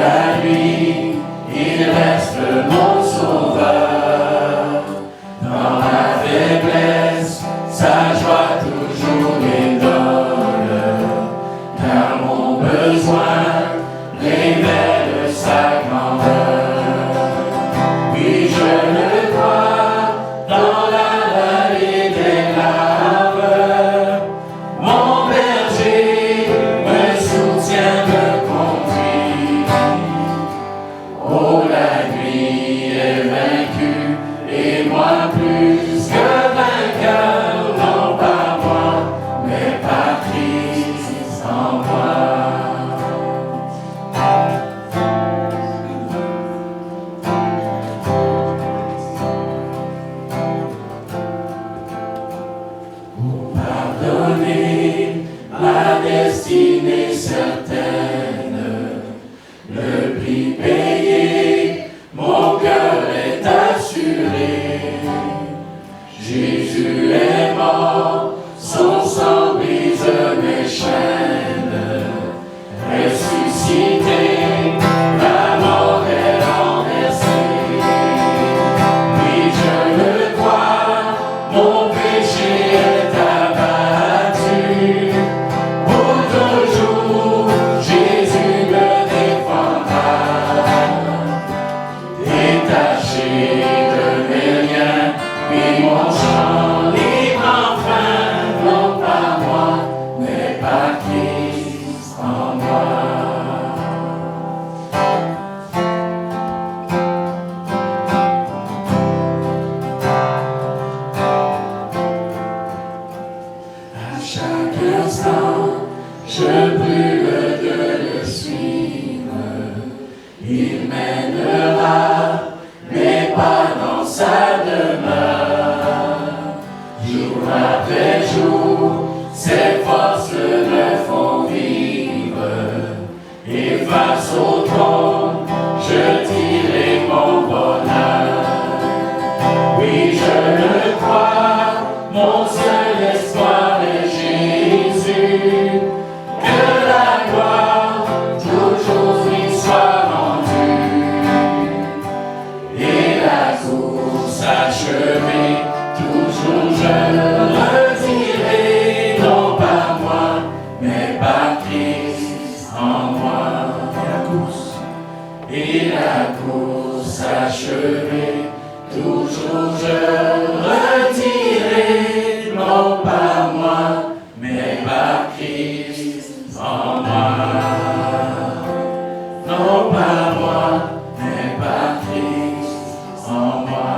la nuit, il reste mon sauveur. Dans la faiblesse, sa joie toujours me donne. Car mon besoin révèle sa grandeur. Oui, je le crois, dans la vallée des larmes, mon berger me soutient, me conduit. Oh, la nuit est vaincue, et moi plus que vainqueur, non pas moi, mais par Christ en moi. Pardonner ma destinée certaine, le prix payé, mon cœur est assuré. Jésus est mort, son sang brise mes chaînes, ressuscité, la mort est renversée. Oui, je le crois, mon péché est abattu. Pour toujours, Jésus me défendra. Détaché de mes liens, puis mon chant libre enfin, non pas moi, mais par Christ en moi. À chaque instant, je brûle de le suivre. Il mènera mes pas dans sa demeure. Jour après jour, ses forces me font vivre. Et face au trône, je dirai mon bonheur. Oui, je le crois, mon seul espoir est Jésus. Que la gloire toujours lui soit rendue. Et la course achevée, toujours je redirai, non pas moi, mais par Christ en moi. Et la course achevée, toujours je redirai, non pas moi, mais par Christ en moi. Non pas moi, mais par Christ en moi.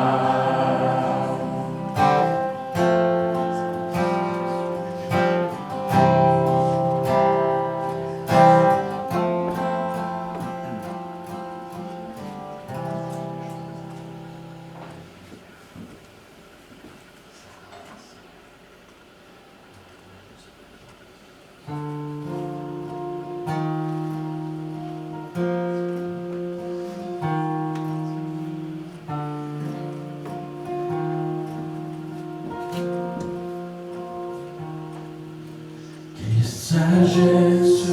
Sagesse,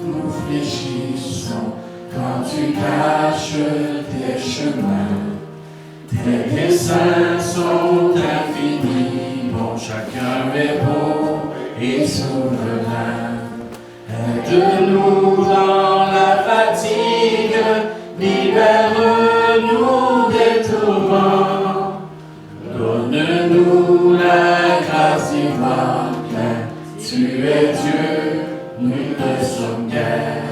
nous fléchissons quand tu caches tes chemins. Tes desseins sont infinis, dont chacun est beau et souverain. Aide-nous dans la fatigue, libère-nous des tourments. Donne-nous la grâce d'y voir clair. Tu es Dieu, nous ne sommes guère.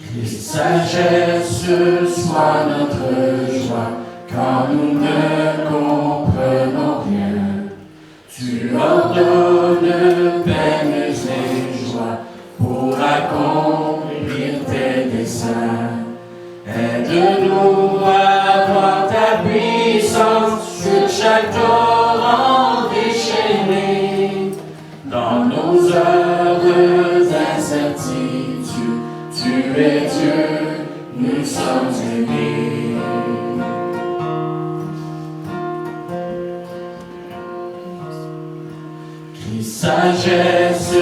Christ, sagesse soit notre joie, quand nous ne comprenons rien. Tu ordonnes peines et joies pour accomplir tes desseins. Aide-nous à voir ta puissance sur chaque torrent déchaîné. Dans nos heures d'incertitude, tu es Dieu, nous sommes aimés. Qui sagesse sagesse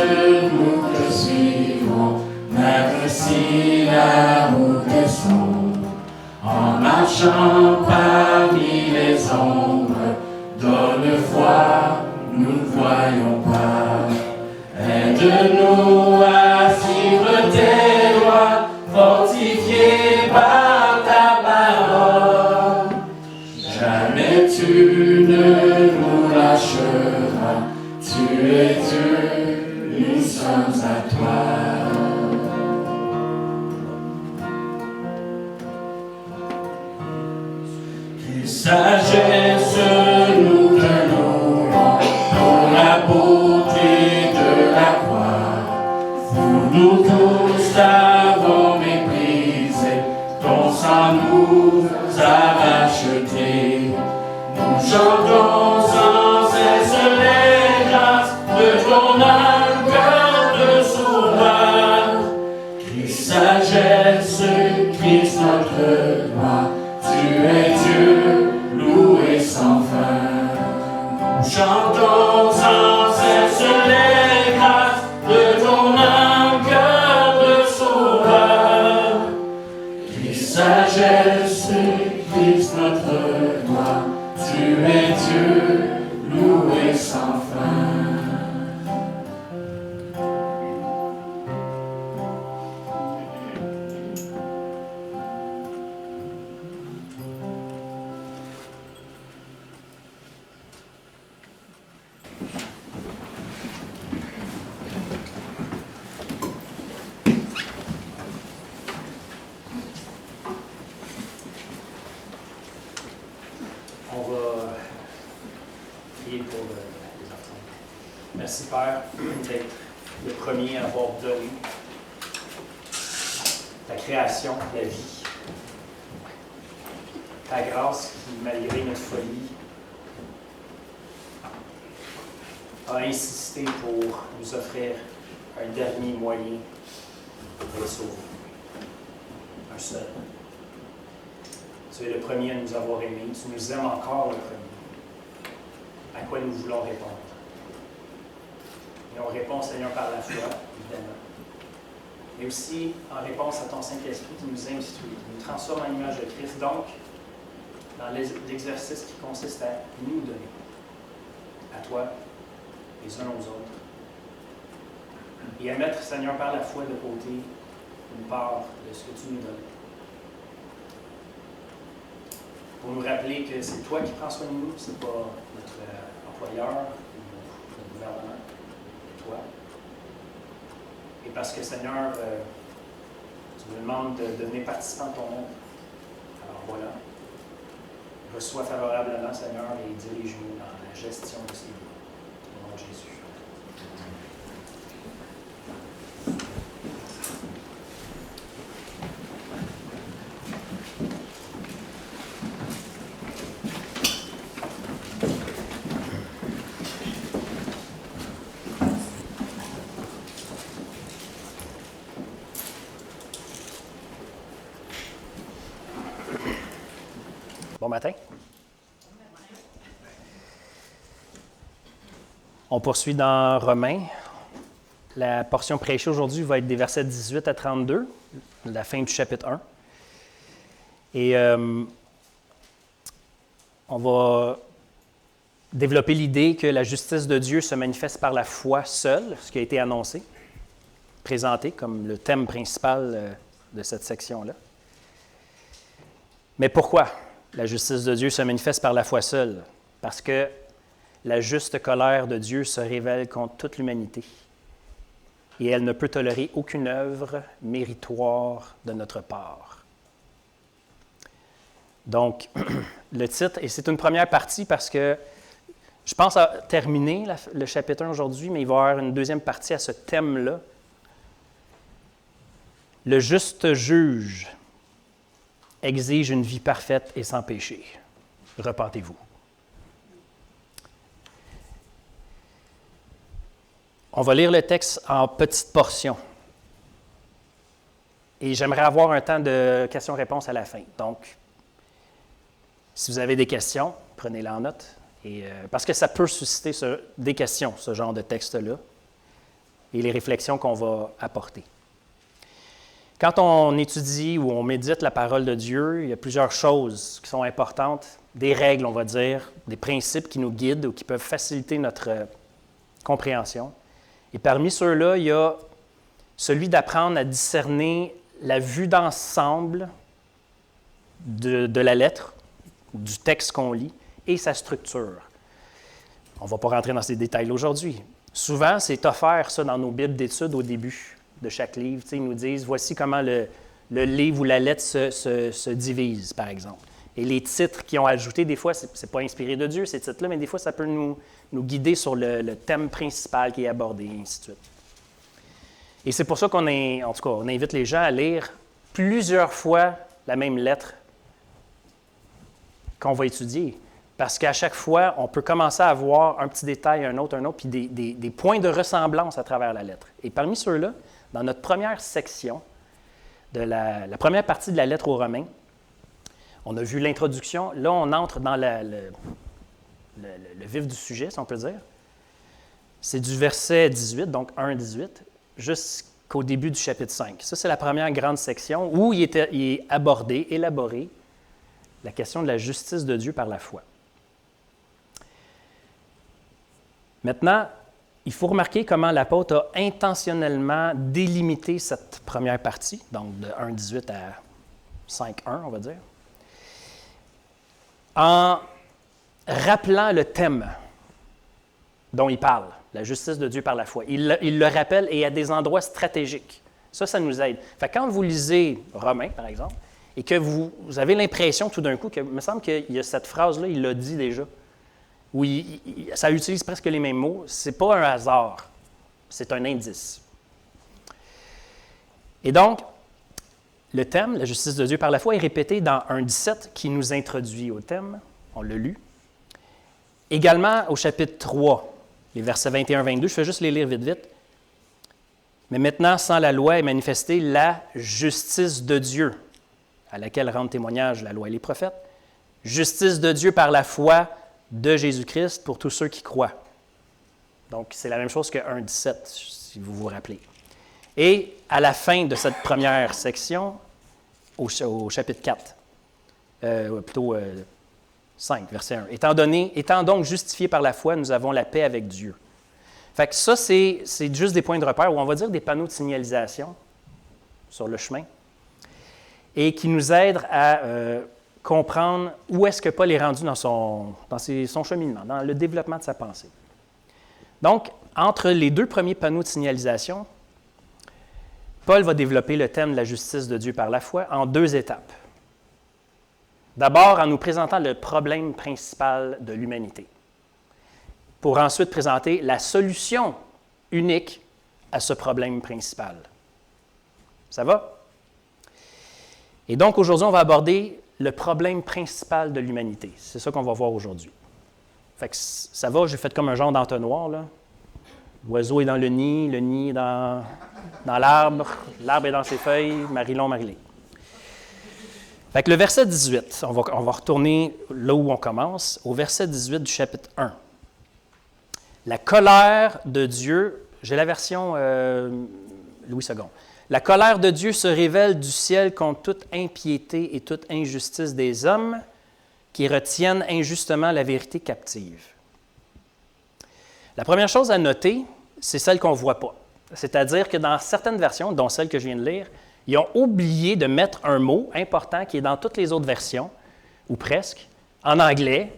nous te suivrons, même si l'amour descend. En marchant parmi les ombres, donne foi, nous ne voyons pas. Aide-nous à suivre tes lois, fortifiés par ta parole. Jamais tu ne nous lâcheras, tu es Dieu, nous sommes à toi. Sagesse nous te louons pour la beauté de la croix. Pour nous tous t'avons méprisé, ton sang nous a rachetés. Nous chantons sans cesse les grâces de ton âme, cœur de sauveur. Christ sagesse, Christ notre roi, tu es Dieu, loué sans fin. Nous chantons sans cesse les grâces de ton âme, cœur de sauveur. Christ sagesse, Christ notre roi, tu es Dieu, loué sans fin. On va prier pour les enfants. Merci Père d'être le premier à avoir donné ta création, la vie, ta grâce qui, malgré notre folie, a insisté pour nous offrir un dernier moyen d'être sauvés. Un seul. Tu es le premier à nous avoir aimés. Tu nous aimes encore le premier. À quoi nous voulons répondre? Et on répond, Seigneur, par la foi, évidemment. Mais aussi en réponse à ton Saint-Esprit qui nous instruit, qui nous transforme en image de Christ. Donc, dans l'exercice qui consiste à nous donner, à toi, les uns aux autres, et à mettre, Seigneur, par la foi de côté une part de ce que tu nous donnes. Pour nous rappeler que c'est toi qui prends soin de nous, c'est pas notre employeur ou notre gouvernement, c'est toi. Et parce que, Seigneur, tu nous demandes de devenir participant de ton œuvre. Alors voilà, reçois favorablement, Seigneur, et dirige-nous dans la gestion de ces vies. Au nom de Jésus. Bon matin. On poursuit dans Romains. La portion prêchée aujourd'hui va être des versets 18 à 32, la fin du chapitre 1. Et on va développer l'idée que la justice de Dieu se manifeste par la foi seule, ce qui a été annoncé, présenté comme le thème principal de cette section-là. Mais pourquoi la justice de Dieu se manifeste par la foi seule? Parce que la juste colère de Dieu se révèle contre toute l'humanité et elle ne peut tolérer aucune œuvre méritoire de notre part. Donc, le titre, et c'est une première partie parce que je pense à terminer le chapitre 1 aujourd'hui, mais il va y avoir une deuxième partie à ce thème-là. Le juste juge exige une vie parfaite et sans péché. Repentez-vous. On va lire le texte en petites portions. Et j'aimerais avoir un temps de questions-réponses à la fin. Donc, si vous avez des questions, prenez-les en note. Parce que ça peut susciter des questions, ce genre de texte-là. et les réflexions qu'on va apporter. Quand on étudie ou on médite la parole de Dieu, il y a plusieurs choses qui sont importantes, des règles, on va dire, des principes qui nous guident ou qui peuvent faciliter notre compréhension. Et parmi ceux-là, il y a celui d'apprendre à discerner la vue d'ensemble de la lettre, du texte qu'on lit, et sa structure. On ne va pas rentrer dans ces détails aujourd'hui. Souvent, c'est offert ça dans nos Bibles d'études au début de chaque livre. Ils nous disent, voici comment le livre ou la lettre se divise, par exemple. Et les titres qu'ils ont ajoutés, des fois, ce n'est pas inspiré de Dieu, ces titres-là, mais des fois, ça peut nous guider sur le thème principal qui est abordé, et ainsi de suite. Et c'est pour ça qu'on invite les gens à lire plusieurs fois la même lettre qu'on va étudier. Parce qu'à chaque fois, on peut commencer à voir un petit détail, un autre, puis des points de ressemblance à travers la lettre. Et parmi ceux-là, dans notre première section, de la première partie de la lettre aux Romains, on a vu l'introduction. Là, on entre dans le vif du sujet, si on peut dire. C'est du verset 18, donc 1-18, jusqu'au début du chapitre 5. Ça, c'est la première grande section où il est abordé, élaboré, la question de la justice de Dieu par la foi. Maintenant, il faut remarquer comment l'apôtre a intentionnellement délimité cette première partie, donc de 1,18 à 5,1, on va dire, en rappelant le thème dont il parle, la justice de Dieu par la foi. Il le rappelle et à des endroits stratégiques. Ça nous aide. Fait que quand vous lisez Romains, par exemple, et que vous avez l'impression tout d'un coup que, il me semble qu'il y a cette phrase-là, il l'a dit déjà, où ça utilise presque les mêmes mots, ce n'est pas un hasard, c'est un indice. Et donc, le thème, la justice de Dieu par la foi, est répété dans 1,17 qui nous introduit au thème, on l'a lu. Également au chapitre 3, les versets 21-22, je fais juste les lire vite. Mais maintenant, sans la loi est manifestée la justice de Dieu, à laquelle rendent témoignage la loi et les prophètes. Justice de Dieu par la foi de Jésus-Christ pour tous ceux qui croient. Donc, c'est la même chose que 1,17, si vous vous rappelez. Et à la fin de cette première section, au chapitre 4, plutôt 5, verset 1. Étant donc justifiés par la foi, nous avons la paix avec Dieu. Fait que ça, c'est juste des points de repère, ou on va dire des panneaux de signalisation sur le chemin, et qui nous aident à comprendre où est-ce que Paul est rendu dans son cheminement, dans le développement de sa pensée. Donc, entre les deux premiers panneaux de signalisation, Paul va développer le thème de la justice de Dieu par la foi en 2 étapes. D'abord, en nous présentant le problème principal de l'humanité, pour ensuite présenter la solution unique à ce problème principal. Ça va? Et donc, aujourd'hui, on va aborder le problème principal de l'humanité. C'est ça qu'on va voir aujourd'hui. Fait que ça va, j'ai fait comme un genre d'entonnoir, là. L'oiseau est dans le nid est dans l'arbre est dans ses feuilles, Marilon, Marilyn. Fait que le verset 18, on va retourner là où on commence, au verset 18 du chapitre 1. La colère de Dieu, j'ai la version Louis II. La colère de Dieu se révèle du ciel contre toute impiété et toute injustice des hommes qui retiennent injustement la vérité captive. La première chose à noter, c'est celle qu'on ne voit pas. C'est-à-dire que dans certaines versions, dont celle que je viens de lire, ils ont oublié de mettre un mot important qui est dans toutes les autres versions, ou presque, en anglais,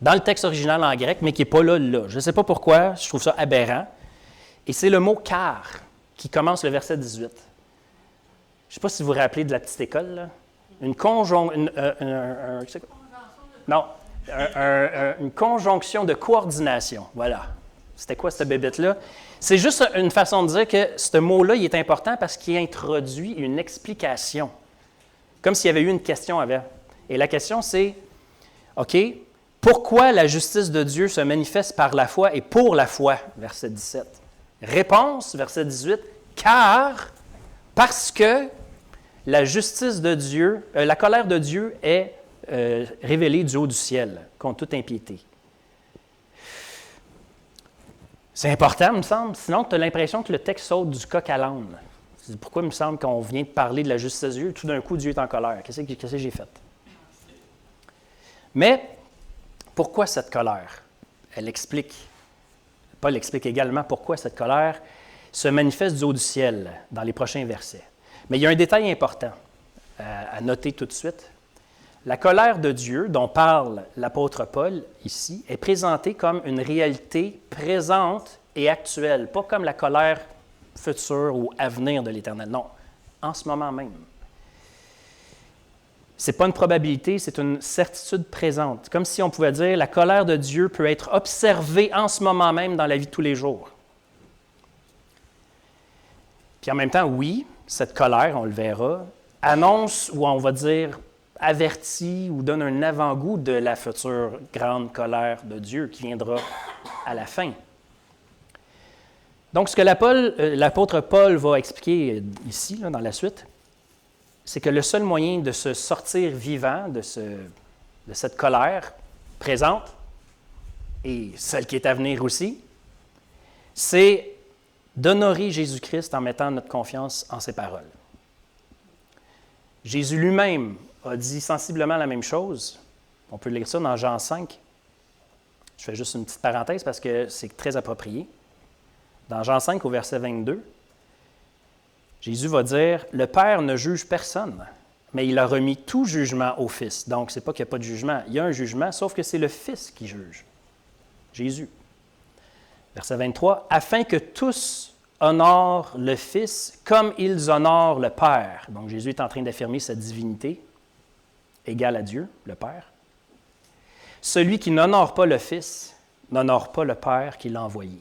dans le texte original en grec, mais qui n'est pas là. Je ne sais pas pourquoi, je trouve ça aberrant. Et c'est le mot « car » qui commence le verset 18. Je ne sais pas si vous vous rappelez de la petite école, là. Une conjonction de coordination. Voilà. C'était quoi cette bébête-là? C'est juste une façon de dire que ce mot-là, il est important parce qu'il introduit une explication. Comme s'il y avait eu une question avant. Et la question, c'est, OK, pourquoi la justice de Dieu se manifeste par la foi et pour la foi? Verset 17. Réponse, verset 18, car, parce que la justice de Dieu, la colère de Dieu est révélée du haut du ciel, contre toute impiété. C'est important, il me semble. Sinon, tu as l'impression que le texte saute du coq à l'âne. Pourquoi il me semble qu'on vient de parler de la justice de Dieu, tout d'un coup, Dieu est en colère? Qu'est-ce que j'ai fait? Mais, pourquoi cette colère? Paul explique également pourquoi cette colère se manifeste du haut du ciel dans les prochains versets. Mais il y a un détail important à noter tout de suite. La colère de Dieu, dont parle l'apôtre Paul ici, est présentée comme une réalité présente et actuelle, pas comme la colère future ou à venir de l'Éternel. Non, en ce moment même. Ce n'est pas une probabilité, c'est une certitude présente. Comme si on pouvait dire, la colère de Dieu peut être observée en ce moment même dans la vie de tous les jours. Puis en même temps, oui, cette colère, on le verra, annonce, ou on va dire, avertit ou donne un avant-goût de la future grande colère de Dieu qui viendra à la fin. Donc, ce que l'apôtre Paul va expliquer ici, là, dans la suite, c'est que le seul moyen de se sortir vivant de cette colère présente, et celle qui est à venir aussi, c'est d'honorer Jésus-Christ en mettant notre confiance en ses paroles. Jésus lui-même a dit sensiblement la même chose. On peut lire ça dans Jean 5. Je fais juste une petite parenthèse parce que c'est très approprié. Dans Jean 5, au verset 22, Jésus va dire « Le Père ne juge personne, mais il a remis tout jugement au Fils. » Donc, ce n'est pas qu'il n'y a pas de jugement. Il y a un jugement, sauf que c'est le Fils qui juge. Jésus. Verset 23, « Afin que tous honorent le Fils comme ils honorent le Père. » Donc, Jésus est en train d'affirmer sa divinité égale à Dieu, le Père. « Celui qui n'honore pas le Fils n'honore pas le Père qui l'a envoyé. »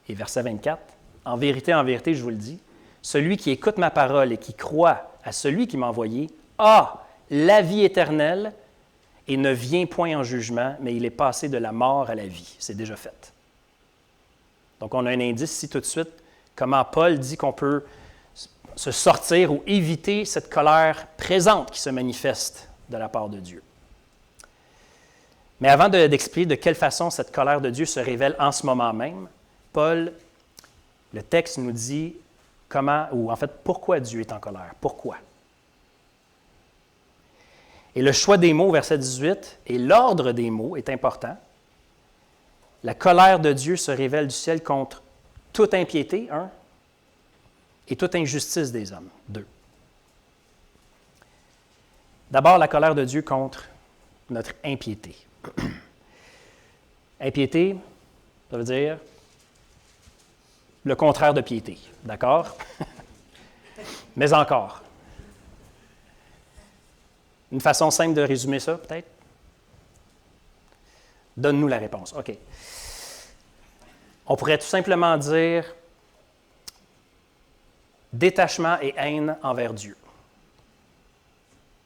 Et verset 24, « En vérité, je vous le dis, celui qui écoute ma parole et qui croit à celui qui m'a envoyé a la vie éternelle et ne vient point en jugement, mais il est passé de la mort à la vie. » C'est déjà fait. Donc, on a un indice ici tout de suite, comment Paul dit qu'on peut se sortir ou éviter cette colère présente qui se manifeste de la part de Dieu. Mais avant d'expliquer de quelle façon cette colère de Dieu se révèle en ce moment même, Paul, le texte nous dit comment, ou en fait, pourquoi Dieu est en colère. Pourquoi? Et le choix des mots, verset 18, et l'ordre des mots est important. La colère de Dieu se révèle du ciel contre toute impiété, 1, et toute injustice des hommes, 2. D'abord, la colère de Dieu contre notre impiété. Impiété, ça veut dire le contraire de piété, d'accord? Mais encore. Une façon simple de résumer ça, peut-être? Donne-nous la réponse. OK. On pourrait tout simplement dire détachement et haine envers Dieu.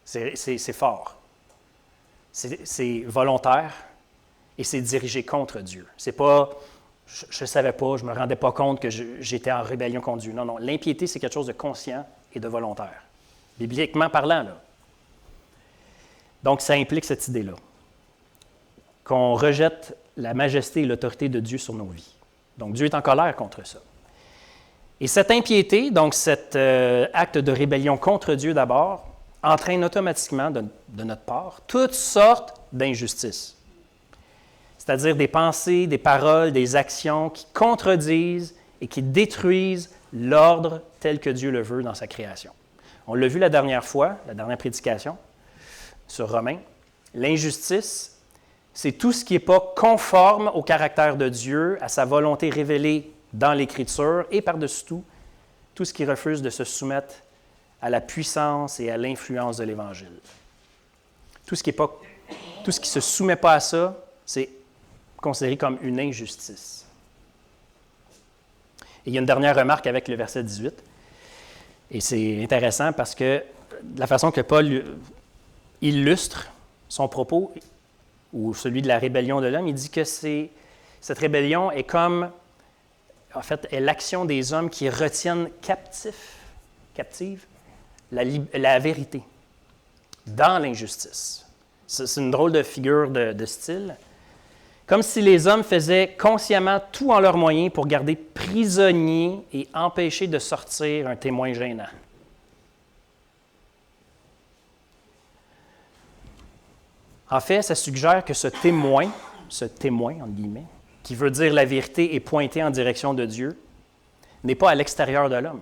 C'est fort. C'est volontaire et c'est dirigé contre Dieu. C'est pas je ne savais pas, je ne me rendais pas compte que j'étais en rébellion contre Dieu. Non, non. L'impiété, c'est quelque chose de conscient et de volontaire. Bibliquement parlant, là. Donc, ça implique cette idée-là. Qu'on rejette la majesté et l'autorité de Dieu sur nos vies. Donc, Dieu est en colère contre ça. Et cette impiété, donc cet acte de rébellion contre Dieu d'abord, entraîne automatiquement de notre part toutes sortes d'injustices. C'est-à-dire des pensées, des paroles, des actions qui contredisent et qui détruisent l'ordre tel que Dieu le veut dans sa création. On l'a vu la dernière fois, la dernière prédication sur Romains. L'injustice, c'est tout ce qui n'est pas conforme au caractère de Dieu, à sa volonté révélée dans l'Écriture et par-dessus tout ce qui refuse de se soumettre à la puissance et à l'influence de l'Évangile. Tout ce qui ne se soumet pas à ça, c'est considéré comme une injustice. Et il y a une dernière remarque avec le verset 18. Et c'est intéressant parce que la façon que Paul illustre son propos, ou celui de la rébellion de l'homme, il dit que cette rébellion est comme, en fait, est l'action des hommes qui retiennent captive la vérité dans l'injustice. C'est une drôle de figure de style Comme si les hommes faisaient consciemment tout en leurs moyens pour garder prisonnier et empêcher de sortir un témoin gênant. En fait, ça suggère que ce témoin, entre guillemets, qui veut dire la vérité et pointer en direction de Dieu, n'est pas à l'extérieur de l'homme.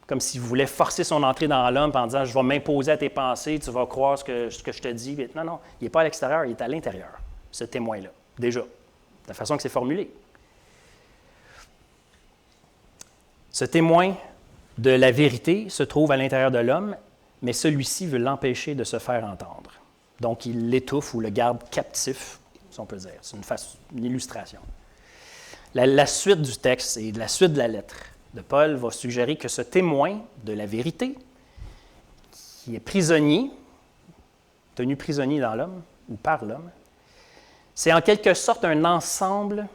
Comme s'il voulait forcer son entrée dans l'homme en disant « Je vais m'imposer à tes pensées, tu vas croire ce que je te dis. » Non, non, il n'est pas à l'extérieur, il est à l'intérieur, ce témoin-là, déjà, de la façon que c'est formulé. Ce témoin de la vérité se trouve à l'intérieur de l'homme, mais celui-ci veut l'empêcher de se faire entendre. Donc, il l'étouffe ou le garde captif, si on peut dire. C'est une illustration. La suite du texte et la suite de la lettre de Paul va suggérer que ce témoin de la vérité, qui est prisonnier, tenu prisonnier dans l'homme ou par l'homme, c'est en quelque sorte un ensemble,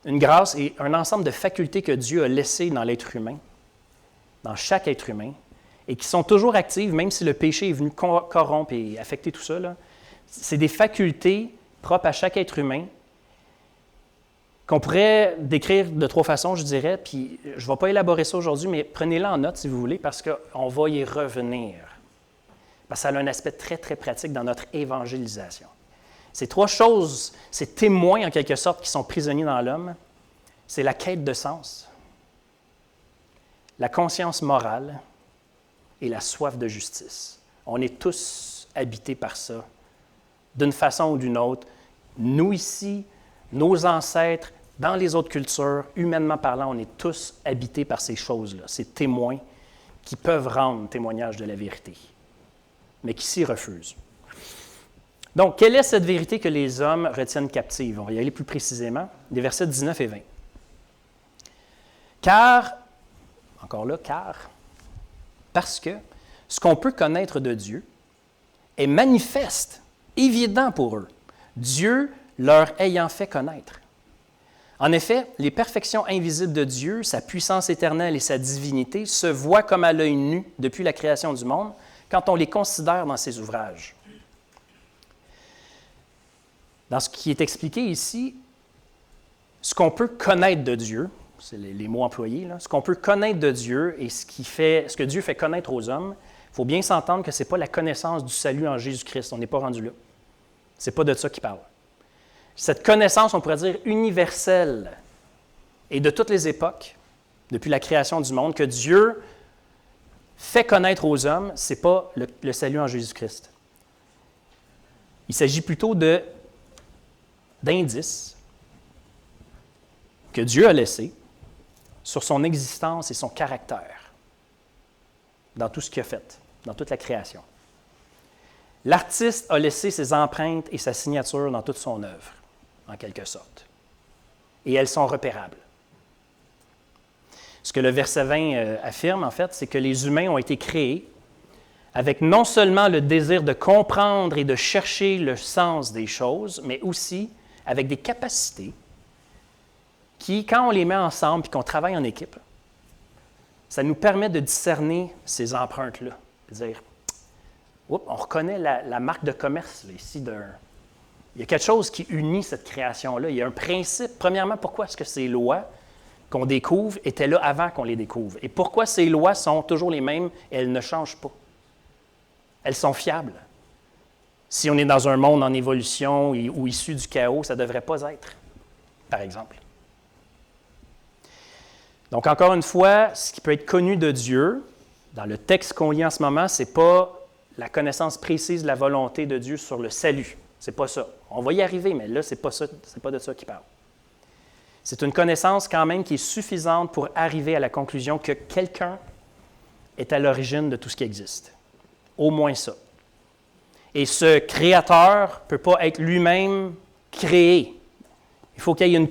une grâce et un ensemble de facultés que Dieu a laissées dans l'être humain, dans chaque être humain, et qui sont toujours actives, même si le péché est venu corrompre et affecter tout ça. C'est des facultés propres à chaque être humain qu'on pourrait décrire de 3 façons, je dirais, puis je ne vais pas élaborer ça aujourd'hui, mais prenez-la en note si vous voulez, parce qu'on va y revenir. Parce que ça a un aspect très, très pratique dans notre évangélisation. Ces 3 choses, ces témoins en quelque sorte qui sont prisonniers dans l'homme, c'est la quête de sens, la conscience morale, et la soif de justice. On est tous habités par ça, d'une façon ou d'une autre. Nous ici, nos ancêtres, dans les autres cultures, humainement parlant, on est tous habités par ces choses-là, ces témoins qui peuvent rendre témoignage de la vérité, mais qui s'y refusent. Donc, quelle est cette vérité que les hommes retiennent captive? On va y aller plus précisément, les versets 19 et 20. Car, encore là, parce que ce qu'on peut connaître de Dieu est manifeste, évident pour eux, Dieu leur ayant fait connaître. En effet, les perfections invisibles de Dieu, sa puissance éternelle et sa divinité se voient comme à l'œil nu depuis la création du monde quand on les considère dans ses ouvrages. Dans ce qui est expliqué ici, ce qu'on peut connaître de Dieu, c'est les mots employés, là. Ce qu'on peut connaître de Dieu et ce que Dieu fait connaître aux hommes, il faut bien s'entendre que ce n'est pas la connaissance du salut en Jésus-Christ. On n'est pas rendu là. Ce n'est pas de ça qu'il parle. Cette connaissance, on pourrait dire universelle, et de toutes les époques, depuis la création du monde, que Dieu fait connaître aux hommes, ce n'est pas le salut en Jésus-Christ. Il s'agit plutôt d'indices que Dieu a laissés sur son existence et son caractère dans tout ce qu'il a fait, dans toute la création. L'artiste a laissé ses empreintes et sa signature dans toute son œuvre, en quelque sorte. Et elles sont repérables. Ce que le verset 20 affirme, en fait, c'est que les humains ont été créés avec non seulement le désir de comprendre et de chercher le sens des choses, mais aussi avec des capacités qui, quand on les met ensemble et qu'on travaille en équipe, ça nous permet de discerner ces empreintes-là. Dire, on reconnaît la marque de commerce là, ici d'un. Il y a quelque chose qui unit cette création-là. Il y a un principe. Premièrement, pourquoi est-ce que ces lois qu'on découvre étaient là avant qu'on les découvre? Et pourquoi ces lois sont toujours les mêmes et elles ne changent pas? Elles sont fiables. Si on est dans un monde en évolution ou issu du chaos, ça ne devrait pas être, par exemple. Donc, encore une fois, ce qui peut être connu de Dieu, dans le texte qu'on lit en ce moment, ce n'est pas la connaissance précise de la volonté de Dieu sur le salut. Ce n'est pas ça. On va y arriver, mais là, ce n'est pas de ça qu'il parle. C'est une connaissance quand même qui est suffisante pour arriver à la conclusion que quelqu'un est à l'origine de tout ce qui existe. Au moins ça. Et ce créateur ne peut pas être lui-même créé. Il faut qu'il y ait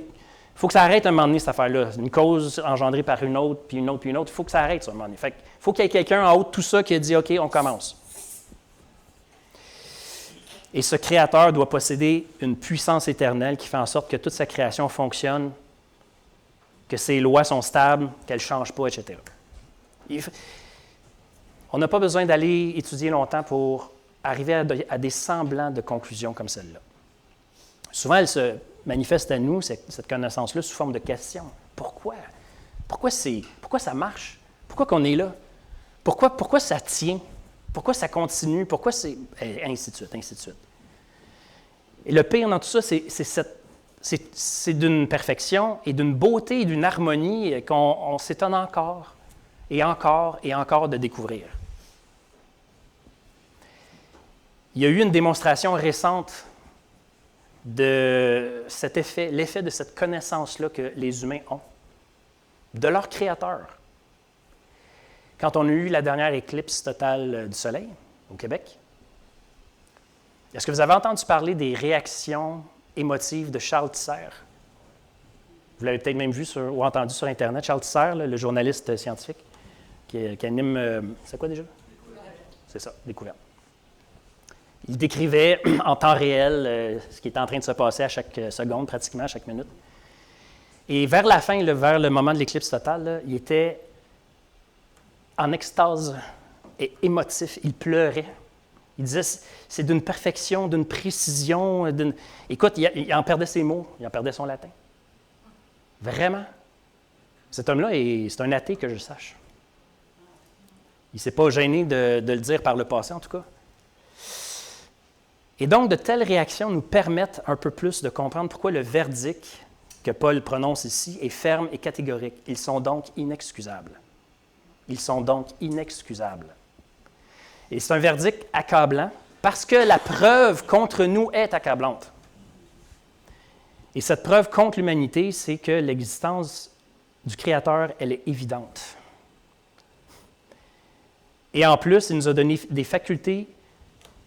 il faut que ça arrête un moment donné, cette affaire-là. Une cause engendrée par une autre, puis une autre, puis une autre. Il faut que ça arrête, ça, un moment donné. Fait qu'il faut qu'il y ait quelqu'un en haut de tout ça qui a dit « OK, on commence ». Et ce créateur doit posséder une puissance éternelle qui fait en sorte que toute sa création fonctionne, que ses lois sont stables, qu'elles ne changent pas, etc. On n'a pas besoin d'aller étudier longtemps pour arriver à des semblants de conclusions comme celle-là. Souvent, elle se manifeste à nous, cette connaissance-là, sous forme de questions. Pourquoi? Pourquoi ça marche? Pourquoi qu'on est là? Pourquoi ça tient? Pourquoi ça continue? Pourquoi c'est... Et ainsi de suite, ainsi de suite. Et le pire dans tout ça, c'est d'une perfection et d'une beauté et d'une harmonie qu'on s'étonne encore et encore et encore de découvrir. Il y a eu une démonstration récente de cet effet, l'effet de cette connaissance-là que les humains ont, de leur Créateur. Quand on a eu la dernière éclipse totale du Soleil au Québec, est-ce que vous avez entendu parler des réactions émotives de Charles Tisser? Vous l'avez peut-être même vu ou entendu sur Internet. Charles Tisser, le journaliste scientifique qui anime... c'est quoi déjà? Découverte. C'est ça, Découverte. Il décrivait en temps réel ce qui était en train de se passer à chaque seconde, pratiquement à chaque minute. Et vers la fin, vers le moment de l'éclipse totale, il était en extase et émotif. Il pleurait. Il disait, c'est d'une perfection, d'une précision. Écoute, il en perdait ses mots, il en perdait son latin. Vraiment. Cet homme-là, c'est un athée que je sache. Il ne s'est pas gêné de le dire par le passé, en tout cas. Et donc, de telles réactions nous permettent un peu plus de comprendre pourquoi le verdict que Paul prononce ici est ferme et catégorique. Ils sont donc inexcusables. Ils sont donc inexcusables. Et c'est un verdict accablant parce que la preuve contre nous est accablante. Et cette preuve contre l'humanité, c'est que l'existence du Créateur, elle est évidente. Et en plus, il nous a donné des facultés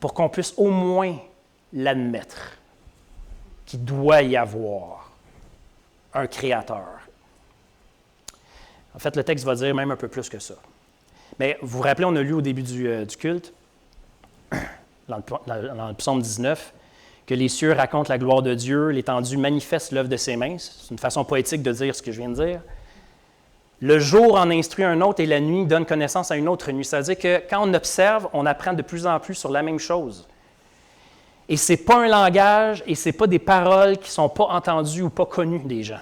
pour qu'on puisse au moins l'admettre, qu'il doit y avoir un Créateur. En fait, le texte va dire même un peu plus que ça. Mais vous vous rappelez, on a lu au début du culte, dans le psaume 19, que les cieux racontent la gloire de Dieu, l'étendue manifeste l'œuvre de ses mains. C'est une façon poétique de dire ce que je viens de dire. Le jour en instruit un autre et la nuit donne connaissance à une autre nuit. C'est-à-dire que quand on observe, on apprend de plus en plus sur la même chose. Et ce n'est pas un langage et ce n'est pas des paroles qui ne sont pas entendues ou pas connues des gens.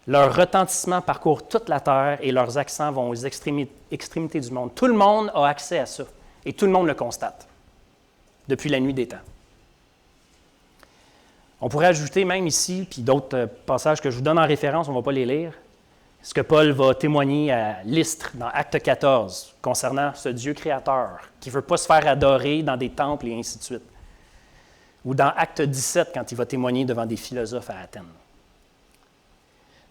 Leur retentissement parcourt toute la terre et leurs accents vont aux extrémités du monde. Tout le monde a accès à ça et tout le monde le constate depuis la nuit des temps. On pourrait ajouter même ici, puis d'autres passages que je vous donne en référence, on ne va pas les lire, ce que Paul va témoigner à Lystre dans Acte 14 concernant ce Dieu créateur qui ne veut pas se faire adorer dans des temples et ainsi de suite. Ou dans Acte 17 quand il va témoigner devant des philosophes à Athènes.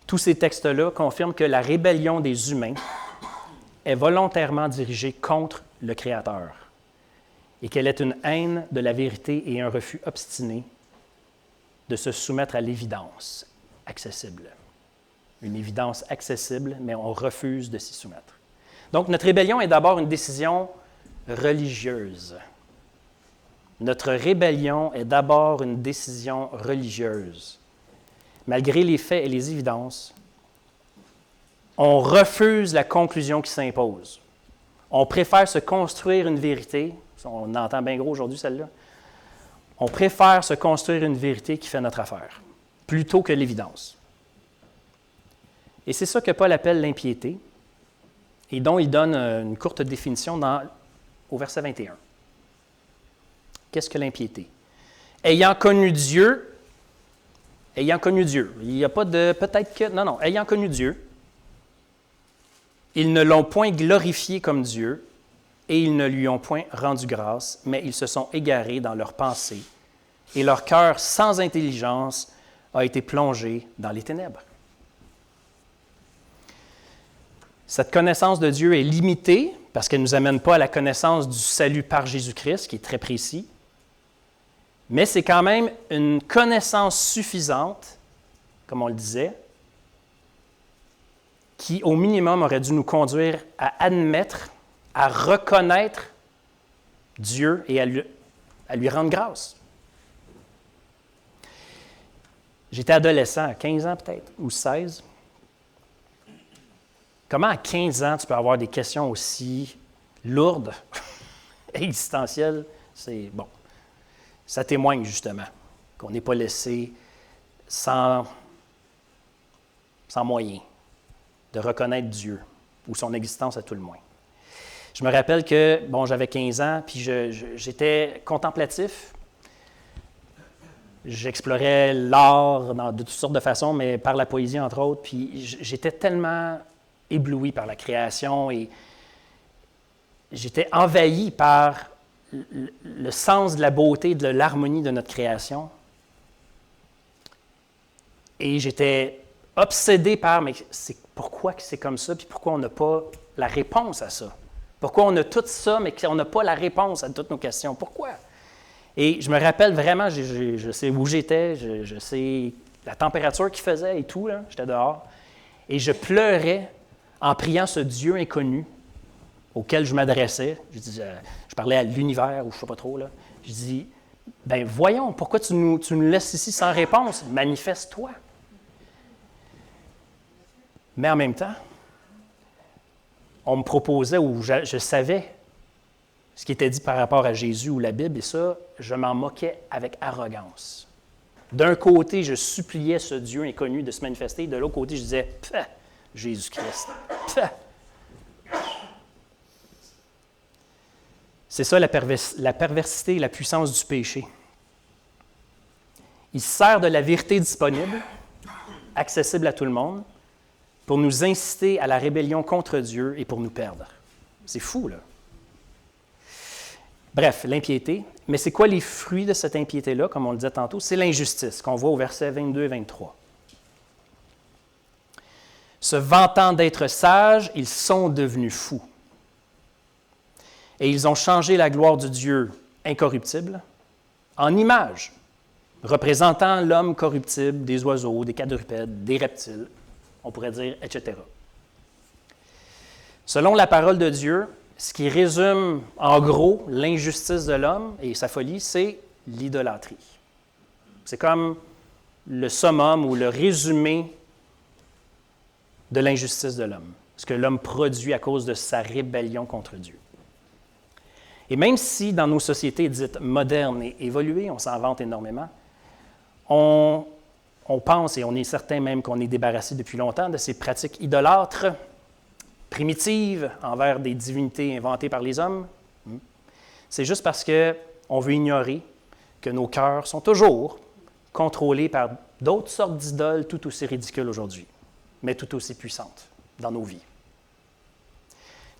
Tous ces textes-là confirment que la rébellion des humains est volontairement dirigée contre le Créateur et qu'elle est une haine de la vérité et un refus obstiné de se soumettre à l'évidence accessible. Une évidence accessible, mais on refuse de s'y soumettre. Donc, notre rébellion est d'abord une décision religieuse. Notre rébellion est d'abord une décision religieuse. Malgré les faits et les évidences, on refuse la conclusion qui s'impose. On préfère se construire une vérité, on entend bien gros aujourd'hui celle-là, on préfère se construire une vérité qui fait notre affaire, plutôt que l'évidence. Et c'est ça que Paul appelle l'impiété, et dont il donne une courte définition au verset 21. Qu'est-ce que l'impiété? Ayant connu Dieu, il n'y a pas de peut-être que... Non, ayant connu Dieu, ils ne l'ont point glorifié comme Dieu, et ils ne lui ont point rendu grâce, mais ils se sont égarés dans leurs pensées, et leur cœur sans intelligence a été plongé dans les ténèbres. Cette connaissance de Dieu est limitée, parce qu'elle ne nous amène pas à la connaissance du salut par Jésus-Christ, qui est très précis, mais c'est quand même une connaissance suffisante, comme on le disait, qui, au minimum, aurait dû nous conduire à admettre, à reconnaître Dieu et à lui rendre grâce. J'étais adolescent, à 15 ans peut-être, ou 16. Comment à 15 ans tu peux avoir des questions aussi lourdes, existentielles? C'est bon. Ça témoigne justement qu'on n'est pas laissé sans moyen de reconnaître Dieu ou son existence à tout le moins. Je me rappelle que, j'avais 15 ans, puis j'étais contemplatif. J'explorais l'art de toutes sortes de façons, mais par la poésie, entre autres, puis j'étais tellement ébloui par la création et j'étais envahi par le sens de la beauté, de l'harmonie de notre création. Et j'étais obsédé par, mais pourquoi c'est comme ça, puis pourquoi on n'a pas la réponse à ça? Pourquoi on a tout ça, mais qu'on n'a pas la réponse à toutes nos questions? Pourquoi? Et je me rappelle vraiment, je sais où j'étais, je sais la température qu'il faisait et tout, là, j'étais dehors. Et je pleurais en priant ce Dieu inconnu auquel je m'adressais. Je parlais à l'univers, ou je ne sais pas trop, là. Je dis, voyons, pourquoi tu nous laisses ici sans réponse? Manifeste-toi. Mais en même temps, on me proposait, ou je savais ce qui était dit par rapport à Jésus ou la Bible, et ça, je m'en moquais avec arrogance. D'un côté, je suppliais ce Dieu inconnu de se manifester, de l'autre côté, je disais, « Jésus-Christ, C'est ça la perversité et la puissance du péché. Il sert de la vérité disponible, accessible à tout le monde, pour nous inciter à la rébellion contre Dieu et pour nous perdre. C'est fou, là. Bref, l'impiété. Mais c'est quoi les fruits de cette impiété-là, comme on le disait tantôt? C'est l'injustice, qu'on voit au verset 22 et 23. Se vantant d'être sages, ils sont devenus fous. Et ils ont changé la gloire du Dieu incorruptible en image, représentant l'homme corruptible, des oiseaux, des quadrupèdes, des reptiles, on pourrait dire, etc. Selon la parole de Dieu, ce qui résume en gros l'injustice de l'homme et sa folie, c'est l'idolâtrie. C'est comme le summum ou le résumé de l'injustice de l'homme, ce que l'homme produit à cause de sa rébellion contre Dieu. Et même si dans nos sociétés dites modernes et évoluées, on s'en vante énormément, on pense, et on est certain même qu'on est débarrassé depuis longtemps de ces pratiques idolâtres, primitives, envers des divinités inventées par les hommes. C'est juste parce qu'on veut ignorer que nos cœurs sont toujours contrôlés par d'autres sortes d'idoles tout aussi ridicules aujourd'hui, mais tout aussi puissantes dans nos vies.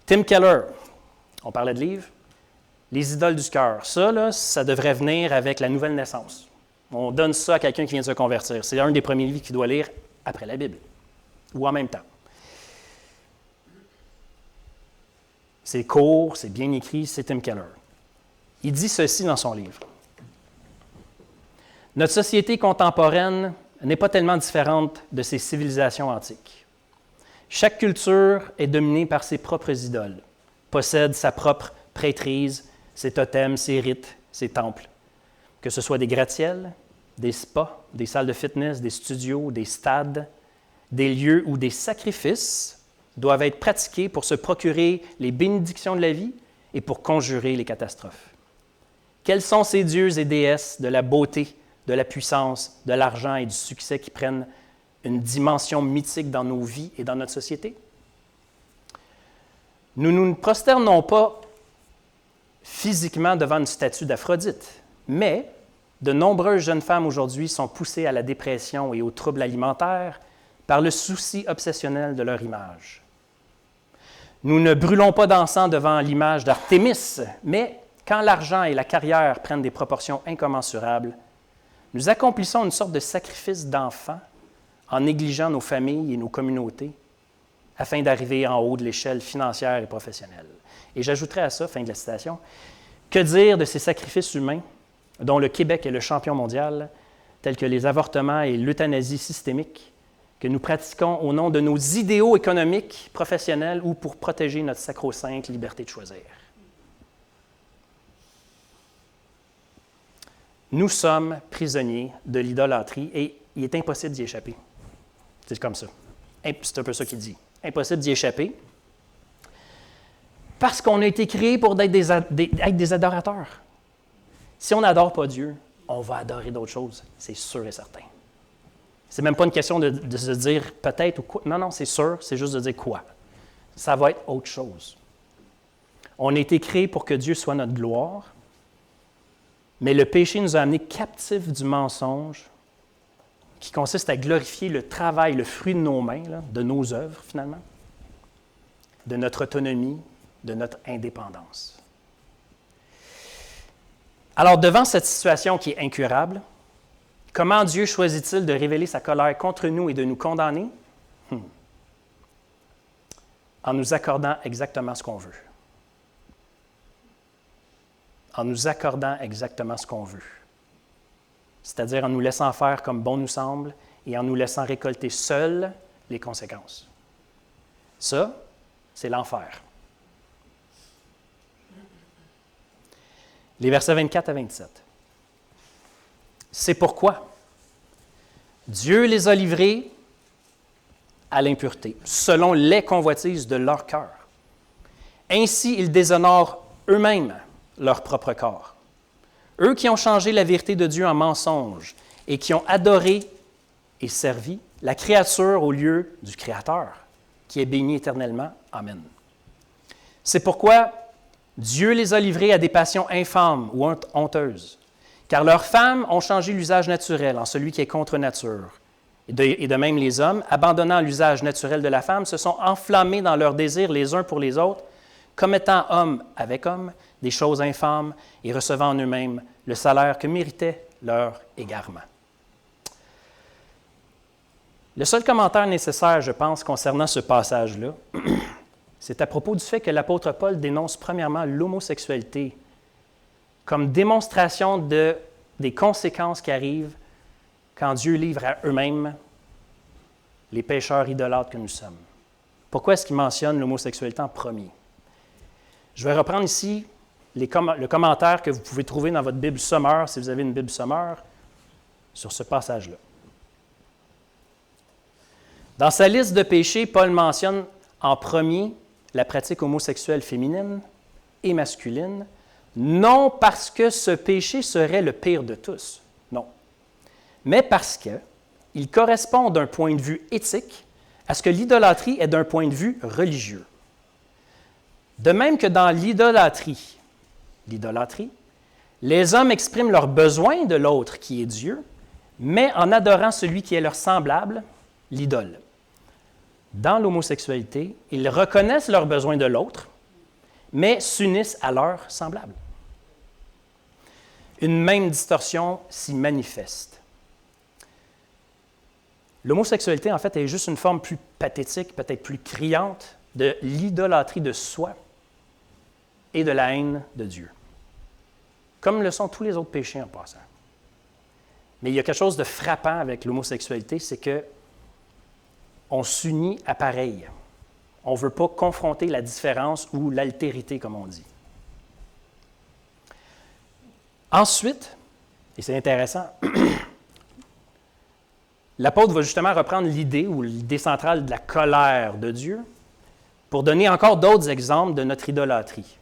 Tim Keller, on parlait de livres, les idoles du cœur. Ça, là, ça devrait venir avec la nouvelle naissance. On donne ça à quelqu'un qui vient de se convertir. C'est un des premiers livres qu'il doit lire après la Bible, ou en même temps. C'est court, c'est bien écrit, c'est Tim Keller. Il dit ceci dans son livre. Notre société contemporaine n'est pas tellement différente de ces civilisations antiques. Chaque culture est dominée par ses propres idoles, possède sa propre prêtrise, ses totems, ses rites, ses temples. Que ce soit des gratte-ciels, des spas, des salles de fitness, des studios, des stades, des lieux où des sacrifices doivent être pratiqués pour se procurer les bénédictions de la vie et pour conjurer les catastrophes. Quels sont ces dieux et déesses de la beauté, de la puissance, de l'argent et du succès qui prennent une dimension mythique dans nos vies et dans notre société? Nous ne nous prosternons pas physiquement devant une statue d'Aphrodite, mais de nombreuses jeunes femmes aujourd'hui sont poussées à la dépression et aux troubles alimentaires par le souci obsessionnel de leur image. Nous ne brûlons pas d'encens devant l'image d'Artémis, mais quand l'argent et la carrière prennent des proportions incommensurables, nous accomplissons une sorte de sacrifice d'enfant en négligeant nos familles et nos communautés afin d'arriver en haut de l'échelle financière et professionnelle. Et j'ajouterai à ça, fin de la citation, que dire de ces sacrifices humains dont le Québec est le champion mondial, tels que les avortements et l'euthanasie systémique, que nous pratiquons au nom de nos idéaux économiques, professionnels ou pour protéger notre sacro-sainte liberté de choisir. Nous sommes prisonniers de l'idolâtrie et il est impossible d'y échapper. C'est comme ça. C'est un peu ça qu'il dit. Impossible d'y échapper parce qu'on a été créés pour être des adorateurs. Si on n'adore pas Dieu, on va adorer d'autres choses. C'est sûr et certain. C'est même pas une question de se dire peut-être ou quoi. Non, non, c'est sûr, c'est juste de dire quoi. Ça va être autre chose. On a été créés pour que Dieu soit notre gloire, mais le péché nous a amenés captifs du mensonge qui consiste à glorifier le travail, le fruit de nos mains, là, de nos œuvres finalement, de notre autonomie, de notre indépendance. Alors, devant cette situation qui est incurable, comment Dieu choisit-il de révéler sa colère contre nous et de nous condamner? En nous accordant exactement ce qu'on veut. En nous accordant exactement ce qu'on veut. C'est-à-dire en nous laissant faire comme bon nous semble et en nous laissant récolter seuls les conséquences. Ça, c'est l'enfer. Les versets 24 à 27. C'est pourquoi Dieu les a livrés à l'impureté, selon les convoitises de leur cœur. Ainsi, ils déshonorent eux-mêmes leur propre corps. Eux qui ont changé la vérité de Dieu en mensonge et qui ont adoré et servi la créature au lieu du Créateur, qui est béni éternellement. Amen. C'est pourquoi Dieu les a livrés à des passions infâmes ou honteuses, car leurs femmes ont changé l'usage naturel en celui qui est contre nature. Et de même les hommes, abandonnant l'usage naturel de la femme, se sont enflammés dans leurs désirs les uns pour les autres, commettant homme avec homme des choses infâmes et recevant en eux-mêmes le salaire que méritait leur égarement. Le seul commentaire nécessaire, je pense, concernant ce passage-là, c'est à propos du fait que l'apôtre Paul dénonce premièrement l'homosexualité comme démonstration des conséquences qui arrivent quand Dieu livre à eux-mêmes les pécheurs idolâtres que nous sommes. Pourquoi est-ce qu'il mentionne l'homosexualité en premier? Je vais reprendre ici le commentaire que vous pouvez trouver dans votre Bible Sommeur, si vous avez une Bible Sommeur, sur ce passage-là. Dans sa liste de péchés, Paul mentionne en premier la pratique homosexuelle féminine et masculine, non parce que ce péché serait le pire de tous, non, mais parce qu'il correspond d'un point de vue éthique à ce que l'idolâtrie est d'un point de vue religieux. De même que dans l'idolâtrie, les hommes expriment leur besoin de l'autre qui est Dieu, mais en adorant celui qui est leur semblable, l'idole. Dans l'homosexualité, ils reconnaissent leur besoin de l'autre, mais s'unissent à leur semblable. Une même distorsion s'y manifeste. L'homosexualité, en fait, est juste une forme plus pathétique, peut-être plus criante, de l'idolâtrie de soi et de la haine de Dieu, comme le sont tous les autres péchés en passant. Mais il y a quelque chose de frappant avec l'homosexualité, c'est qu'on s'unit à pareil. On ne veut pas confronter la différence ou l'altérité, comme on dit. Ensuite, et c'est intéressant, l'apôtre va justement reprendre l'idée centrale de la colère de Dieu pour donner encore d'autres exemples de notre idolâtrie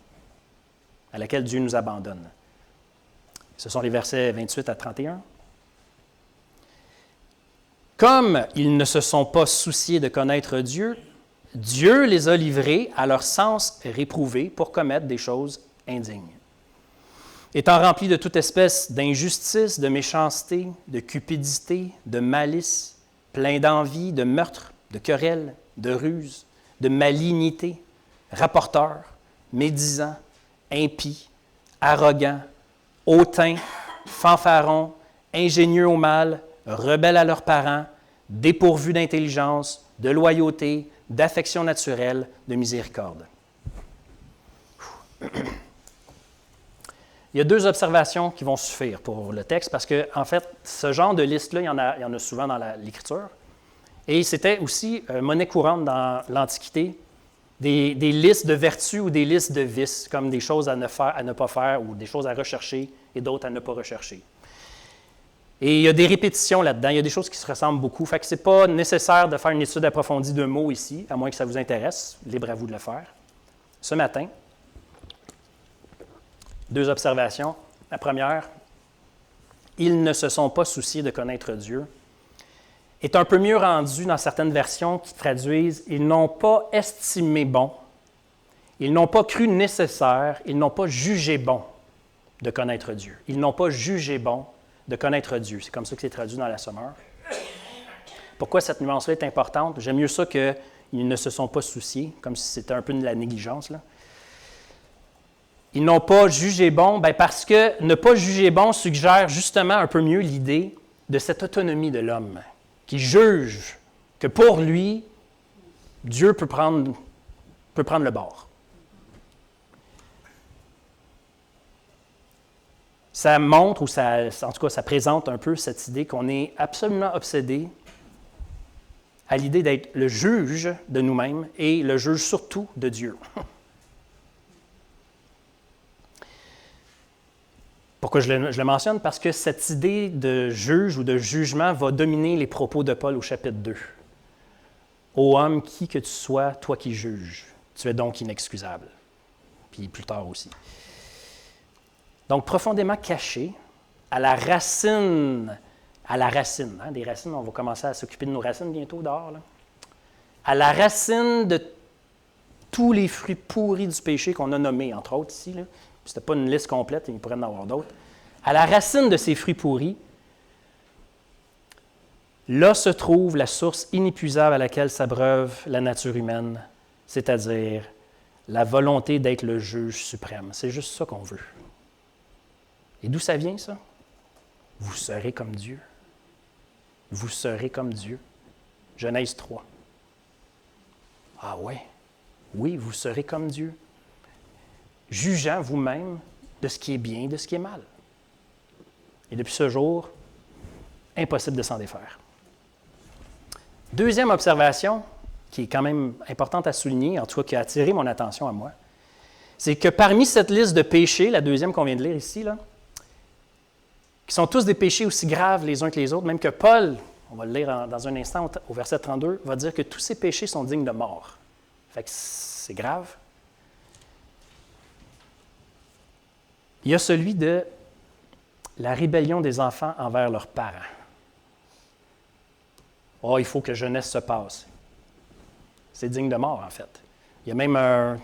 à laquelle Dieu nous abandonne. Ce sont les versets 28 à 31. Comme ils ne se sont pas souciés de connaître Dieu, Dieu les a livrés à leur sens réprouvé pour commettre des choses indignes. Étant remplis de toute espèce d'injustice, de méchanceté, de cupidité, de malice, pleins d'envie, de meurtre, de querelles, de ruse, de malignité, rapporteurs, médisants, impies, arrogants, hautains, fanfarons, ingénieux au mal, rebelles à leurs parents, dépourvus d'intelligence, de loyauté, d'affection naturelle, de miséricorde. Il y a deux observations qui vont suffire pour le texte parce que, en fait, ce genre de liste-là, il y en a souvent dans l'Écriture. Et c'était aussi monnaie courante dans l'Antiquité, des listes de vertus ou des listes de vices, comme des choses à ne pas faire ou des choses à rechercher et d'autres à ne pas rechercher. Et il y a des répétitions là-dedans, il y a des choses qui se ressemblent beaucoup. Fait que ce n'est pas nécessaire de faire une étude approfondie de mots ici, à moins que ça vous intéresse. Libre à vous de le faire. Ce matin, deux observations. La première, ils ne se sont pas souciés de connaître Dieu, est un peu mieux rendu dans certaines versions qui traduisent « ils n'ont pas estimé bon, ils n'ont pas cru nécessaire, ils n'ont pas jugé bon de connaître Dieu. » Ils n'ont pas jugé bon de connaître Dieu. C'est comme ça que c'est traduit dans la Sommeur. Pourquoi cette nuance-là est importante? J'aime mieux ça qu'ils ne se sont pas souciés, comme si c'était un peu de la négligence, là. Ils n'ont pas jugé bon, parce que ne pas juger bon suggère justement un peu mieux l'idée de cette autonomie de l'homme, qui juge que pour lui, Dieu peut prendre le bord. Ça montre, en tout cas, ça présente un peu cette idée qu'on est absolument obsédé à l'idée d'être le juge de nous-mêmes et le juge surtout de Dieu. Pourquoi je le mentionne? Parce que cette idée de juge ou de jugement va dominer les propos de Paul au chapitre 2. « Ô homme, qui que tu sois, toi qui juges, tu es donc inexcusable. » Puis plus tard aussi. Donc, profondément caché, à la racine, des racines, on va commencer à s'occuper de nos racines bientôt dehors, là. À la racine de tous les fruits pourris du péché qu'on a nommés, entre autres ici, là. Ce n'était pas une liste complète, il pourrait en avoir d'autres. À la racine de ces fruits pourris, là se trouve la source inépuisable à laquelle s'abreuve la nature humaine, c'est-à-dire la volonté d'être le juge suprême. C'est juste ça qu'on veut. Et d'où ça vient, ça? Vous serez comme Dieu. Vous serez comme Dieu. Genèse 3. Ah ouais? Oui, vous serez comme Dieu. Jugeant vous-même de ce qui est bien, de ce qui est mal. Et depuis ce jour, impossible de s'en défaire. Deuxième observation, qui est quand même importante à souligner, en tout cas qui a attiré mon attention à moi, c'est que parmi cette liste de péchés, la deuxième qu'on vient de lire ici, là, qui sont tous des péchés aussi graves les uns que les autres, même que Paul, on va le lire dans un instant au verset 32, va dire que tous ces péchés sont dignes de mort. Fait que c'est grave. Il y a celui de la rébellion des enfants envers leurs parents. Oh, il faut que jeunesse se passe. C'est digne de mort, en fait. Il y a même un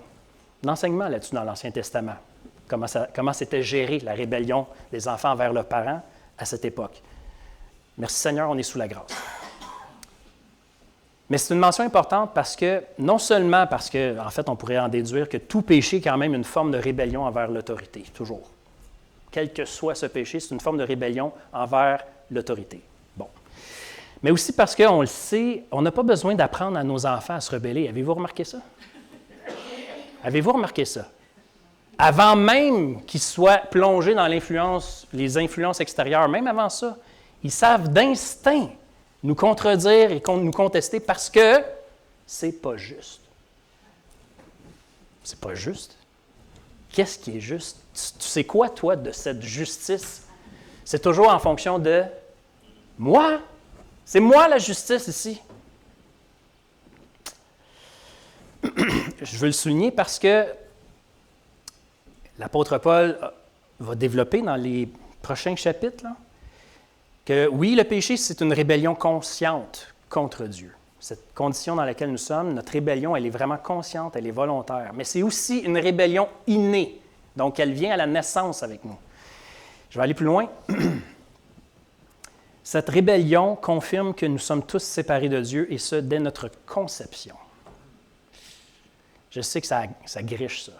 enseignement là-dessus dans l'Ancien Testament. Comment c'était géré la rébellion des enfants envers leurs parents à cette époque. Merci Seigneur, on est sous la grâce. Mais c'est une mention importante parce que, non seulement parce que, en fait, on pourrait en déduire que tout péché est quand même une forme de rébellion envers l'autorité, toujours. Quel que soit ce péché, c'est une forme de rébellion envers l'autorité. Bon. Mais aussi parce qu'on le sait, on n'a pas besoin d'apprendre à nos enfants à se rebeller. Avez-vous remarqué ça? Avez-vous remarqué ça? Avant même qu'ils soient plongés dans les influences extérieures, même avant ça, ils savent d'instinct nous contredire et nous contester parce que c'est pas juste. C'est pas juste. Qu'est-ce qui est juste? Tu sais quoi, toi, de cette justice? C'est toujours en fonction de moi. C'est moi la justice ici. Je veux le souligner parce que l'apôtre Paul va développer dans les prochains chapitres là, que oui, le péché, c'est une rébellion consciente contre Dieu. Cette condition dans laquelle nous sommes, notre rébellion, elle est vraiment consciente, elle est volontaire. Mais c'est aussi une rébellion innée. Donc, elle vient à la naissance avec nous. Je vais aller plus loin. Cette rébellion confirme que nous sommes tous séparés de Dieu, et ce, dès notre conception. Je sais que ça griche, ça.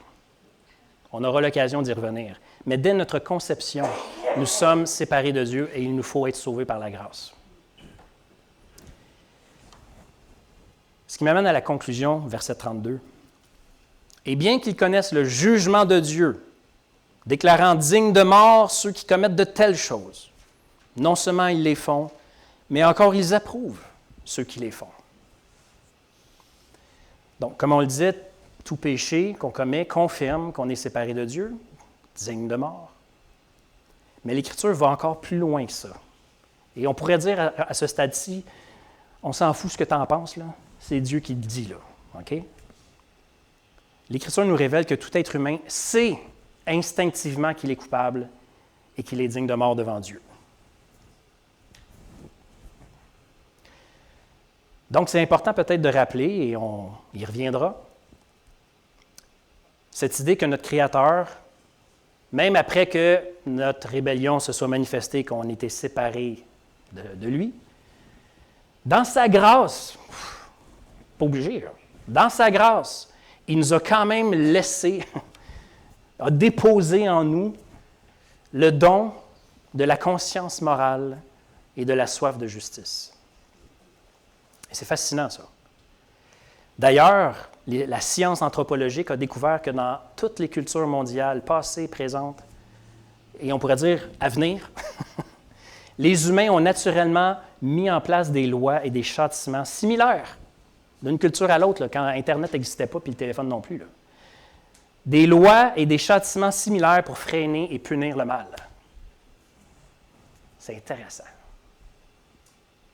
On aura l'occasion d'y revenir. Mais dès notre conception, nous sommes séparés de Dieu et il nous faut être sauvés par la grâce. Ce qui m'amène à la conclusion, verset 32. « Et bien qu'ils connaissent le jugement de Dieu, déclarant dignes de mort ceux qui commettent de telles choses, non seulement ils les font, mais encore ils approuvent ceux qui les font. » Donc, comme on le disait, tout péché qu'on commet confirme qu'on est séparé de Dieu, digne de mort. Mais l'Écriture va encore plus loin que ça. Et on pourrait dire à ce stade-ci, on s'en fout ce que tu en penses, là. C'est Dieu qui le dit, là. OK? L'Écriture nous révèle que tout être humain sait instinctivement qu'il est coupable et qu'il est digne de mort devant Dieu. Donc, c'est important peut-être de rappeler, et on y reviendra, cette idée que notre Créateur, même après que notre rébellion se soit manifestée, qu'on était séparés de lui, dans sa grâce, pas obligé, là, dans sa grâce, il nous a quand même laissé, a déposé en nous le don de la conscience morale et de la soif de justice. Et c'est fascinant, ça. D'ailleurs, la science anthropologique a découvert que dans toutes les cultures mondiales, passées, présentes, et on pourrait dire à venir, les humains ont naturellement mis en place des lois et des châtiments similaires d'une culture à l'autre, là, quand Internet n'existait pas puis le téléphone non plus. Là. Des lois et des châtiments similaires pour freiner et punir le mal. C'est intéressant.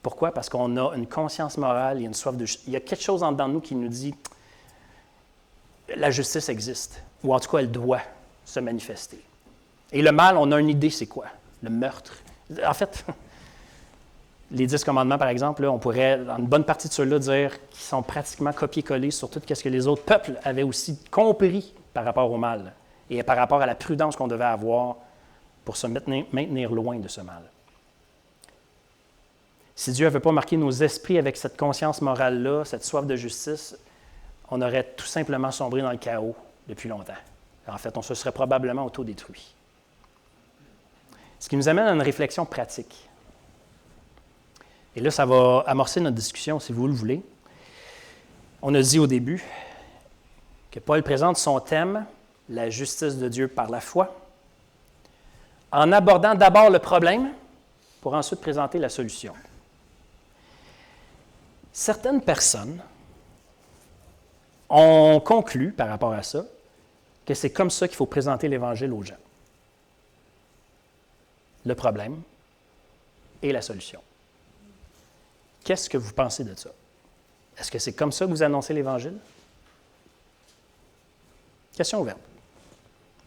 Pourquoi? Parce qu'on a une conscience morale et une soif de justice. Il y a quelque chose en dedans de nous qui nous dit la justice existe, ou en tout cas, elle doit se manifester. Et le mal, on a une idée, c'est quoi? Le meurtre. En fait, les 10 commandements, par exemple, là, on pourrait, dans une bonne partie de ceux-là, dire qu'ils sont pratiquement copiés-collés sur tout ce que les autres peuples avaient aussi compris par rapport au mal et par rapport à la prudence qu'on devait avoir pour se maintenir loin de ce mal. Si Dieu n'avait pas marqué nos esprits avec cette conscience morale-là, cette soif de justice, on aurait tout simplement sombré dans le chaos depuis longtemps. En fait, on se serait probablement auto-détruit. Ce qui nous amène à une réflexion pratique. Et là, ça va amorcer notre discussion, si vous le voulez. On a dit au début que Paul présente son thème, la justice de Dieu par la foi, en abordant d'abord le problème pour ensuite présenter la solution. Certaines personnes ont conclu, par rapport à ça, que c'est comme ça qu'il faut présenter l'Évangile aux gens. Le problème et la solution. Qu'est-ce que vous pensez de ça? Est-ce que c'est comme ça que vous annoncez l'Évangile? Question ouverte.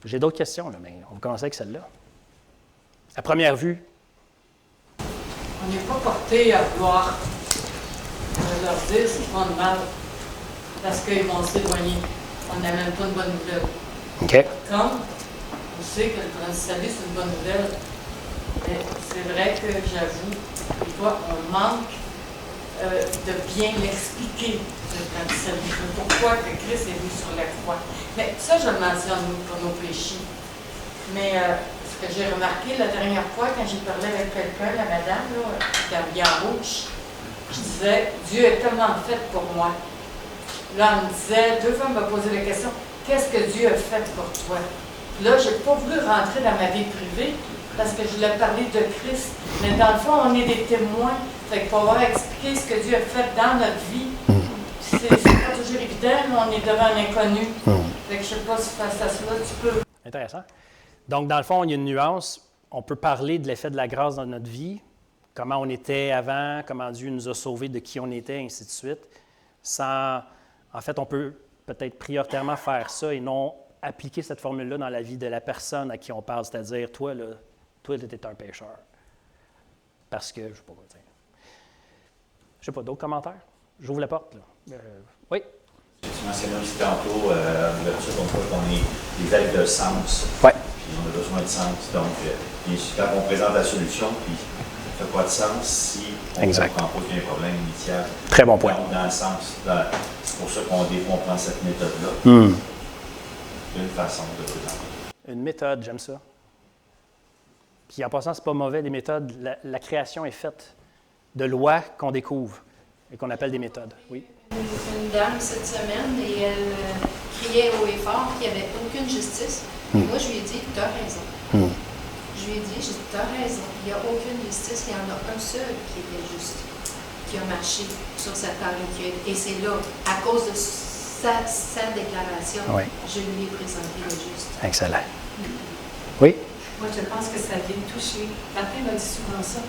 J'ai d'autres questions, là, mais on va commencer avec celle-là. À première vue. On n'est pas porté à vouloir leur dire c'est pas de mal parce qu'ils vont s'éloigner. On n'a même pas une bonne nouvelle. OK. Comme on sait que le train de salut, c'est une bonne nouvelle, mais c'est vrai que j'avoue, des fois, on manque de bien l'expliquer, le train de salut. Pourquoi que Christ est venu sur la croix. Mais ça, je le mentionne pour nos péchés. Mais ce que j'ai remarqué la dernière fois, quand j'ai parlé avec quelqu'un, la madame, là, qui a bien rouge, je disais, Dieu est tellement fait pour moi. Là, elle me disait, 2 fois, elle m'a posé la question, qu'est-ce que Dieu a fait pour toi? Là, je n'ai pas voulu rentrer dans ma vie privée parce que je voulais parler de Christ. Mais dans le fond, on est des témoins. Fait qu'il faut avoir expliqué ce que Dieu a fait dans notre vie. C'est pas toujours évident, mais on est devant un inconnu. Fait que je ne sais pas si face à cela, tu peux. Intéressant. Donc, dans le fond, il y a une nuance. On peut parler de l'effet de la grâce dans notre vie, comment on était avant, comment Dieu nous a sauvés de qui on était, ainsi de suite. Sans... En fait, on peut peut-être prioritairement faire ça et non appliquer cette formule-là dans la vie de la personne à qui on parle, c'est-à-dire, toi, là, tu étais un pécheur. Parce que, je ne sais pas quoi dire. Je ne sais pas, d'autres commentaires? J'ouvre la porte, là. Oui? Tu mentionnais aussi tantôt, l'ouverture, qu'on est des êtres de sens. Oui. Puis on a besoin de sens. Donc, bien sûr, quand on présente la solution, puis ça ne fait pas de sens si on ne comprend pas qu'il y a un problème initial. Très bon point. Donc, dans le sens, c'est pour ça qu'on prend cette méthode-là. Une façon de présenter. Une méthode, j'aime ça. Puis en passant, c'est pas mauvais, les méthodes. La création est faite de lois qu'on découvre et qu'on appelle des méthodes. Oui? Une dame cette semaine et elle criait haut et fort qu'il n'y avait aucune justice. Et moi, je lui ai dit, tu as raison. Je lui ai dit, tu as raison. Il n'y a aucune justice. Il y en a un seul qui était juste, qui a marché sur cette terre. Et c'est là, à cause de sa déclaration, je lui ai présenté le juste. Excellent. Oui? Moi, je pense que ça vient toucher. Martin m'a dit souvent ça.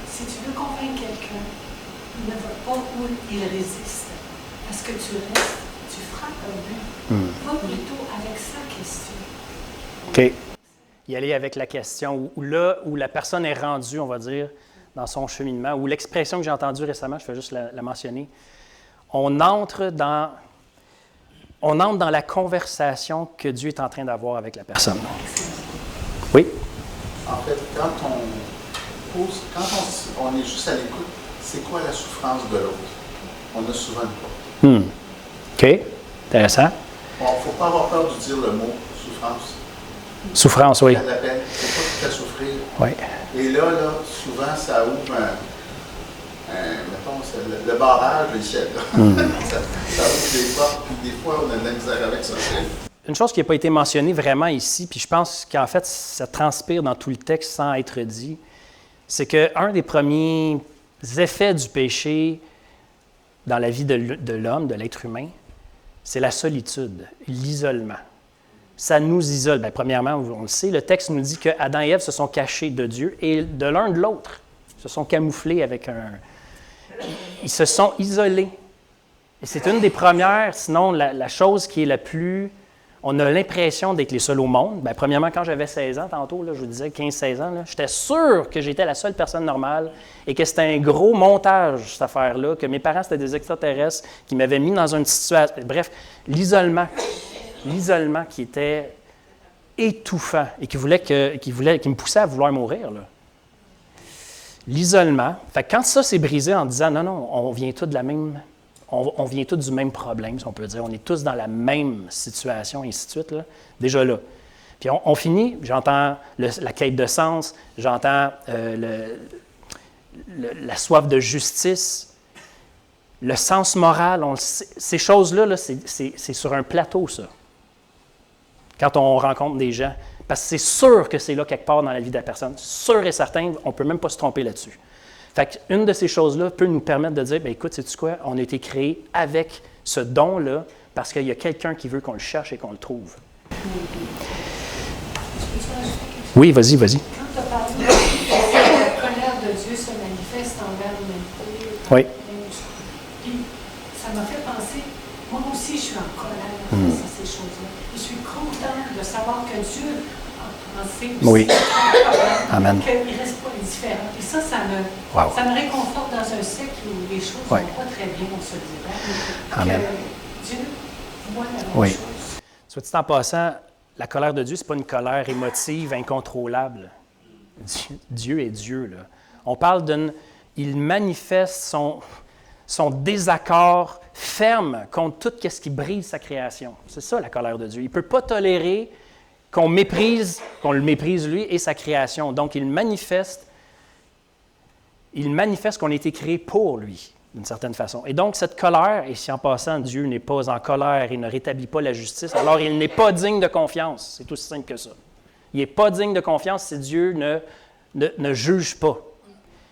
Si tu veux convaincre quelqu'un, ne va pas où il résiste. Parce que tu restes, tu frappes un but. Va plutôt avec sa question. OK. Y aller avec la question, où là où la personne est rendue, on va dire, dans son cheminement, ou l'expression que j'ai entendue récemment, je vais juste la mentionner, on entre dans la conversation que Dieu est en train d'avoir avec la personne. Oui? En fait, quand on est juste à l'écoute, c'est quoi la souffrance de l'autre? On a souvent pas. OK. Intéressant. Bon, il ne faut pas avoir peur de dire le mot souffrance. Souffrance, oui. La peine, c'est pas tout à souffrir. Oui. Et là, souvent, ça ouvre mettons, c'est le barrage du ciel. ça ouvre des portes, puis des fois, on a de la misère avec ça. Une chose qui n'a pas été mentionnée vraiment ici, puis je pense qu'en fait, ça transpire dans tout le texte sans être dit, c'est qu'un des premiers effets du péché dans la vie de l'homme, de l'être humain, c'est la solitude, l'isolement. Ça nous isole. Bien, premièrement, on le sait, le texte nous dit qu'Adam et Ève se sont cachés de Dieu et de l'un de l'autre. Ils se sont camouflés avec Ils se sont isolés. Et c'est une des premières, sinon la chose qui est la plus... On a l'impression d'être les seuls au monde. Bien, premièrement, quand j'avais 16 ans, tantôt, là, je vous disais 15-16 ans, là, j'étais sûr que j'étais la seule personne normale et que c'était un gros montage, cette affaire-là, que mes parents, c'était des extraterrestres qui m'avaient mis dans une situation... Bref, l'isolement qui était étouffant et qui me poussait à vouloir mourir. Là. L'isolement. Fait que quand ça s'est brisé en disant non, on vient tous de la même... On vient tous du même problème, si on peut dire. On est tous dans la même situation, et ainsi de suite. Là. Déjà là. Puis on finit, j'entends la quête de sens, j'entends la soif de justice, le sens moral. Ces choses-là, là, c'est sur un plateau, ça. Quand on rencontre des gens. Parce que c'est sûr que c'est là quelque part dans la vie de la personne. Sûr et certain, on ne peut même pas se tromper là-dessus. Fait qu'une de ces choses-là peut nous permettre de dire, bien, écoute, sais-tu quoi? On a été créé avec ce don-là parce qu'il y a quelqu'un qui veut qu'on le cherche et qu'on le trouve. Oui, vas-y. Quand tu as parlé que la colère de Dieu se manifeste envers l'humanité, oui. Ça m'a fait penser, moi aussi je suis en colère face à ces choses-là. Je suis contente de savoir que Dieu a pensé aussi Amen. qu'il ne reste pas indifférent. Et ça me réconforte dans un siècle où les choses ne vont pas très bien, on se dirait. Amen. Dieu voit la même chose. Soit dit en passant, la colère de Dieu, ce n'est pas une colère émotive, incontrôlable. Dieu est Dieu. Là. On parle il manifeste son désaccord ferme contre tout ce qui brise sa création. C'est ça, la colère de Dieu. Il ne peut pas tolérer qu'on le méprise lui et sa création. Donc, il manifeste qu'on a été créé pour lui, d'une certaine façon. Et donc, cette colère, et si en passant, Dieu n'est pas en colère et ne rétablit pas la justice, alors il n'est pas digne de confiance. C'est aussi simple que ça. Il n'est pas digne de confiance si Dieu ne juge pas.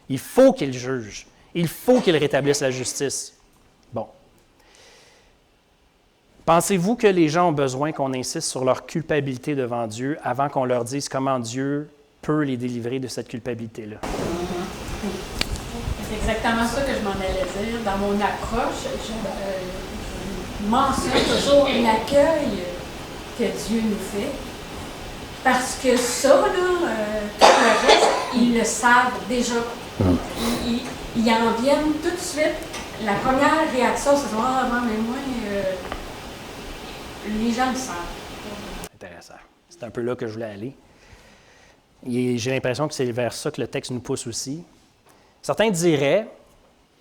Il faut qu'il juge. Il faut qu'il rétablisse la justice. Bon. Pensez-vous que les gens ont besoin qu'on insiste sur leur culpabilité devant Dieu avant qu'on leur dise comment Dieu peut les délivrer de cette culpabilité-là? C'est exactement ça que je m'en allais dire. Dans mon approche, je mentionne toujours l'accueil que Dieu nous fait. Parce que ça, là, tout le reste, ils le savent déjà. Ils en viennent tout de suite. La première réaction, c'est « Ah, mais moi, les gens le savent. » Intéressant. C'est un peu là que je voulais aller. Et j'ai l'impression que c'est vers ça que le texte nous pousse aussi. Certains diraient,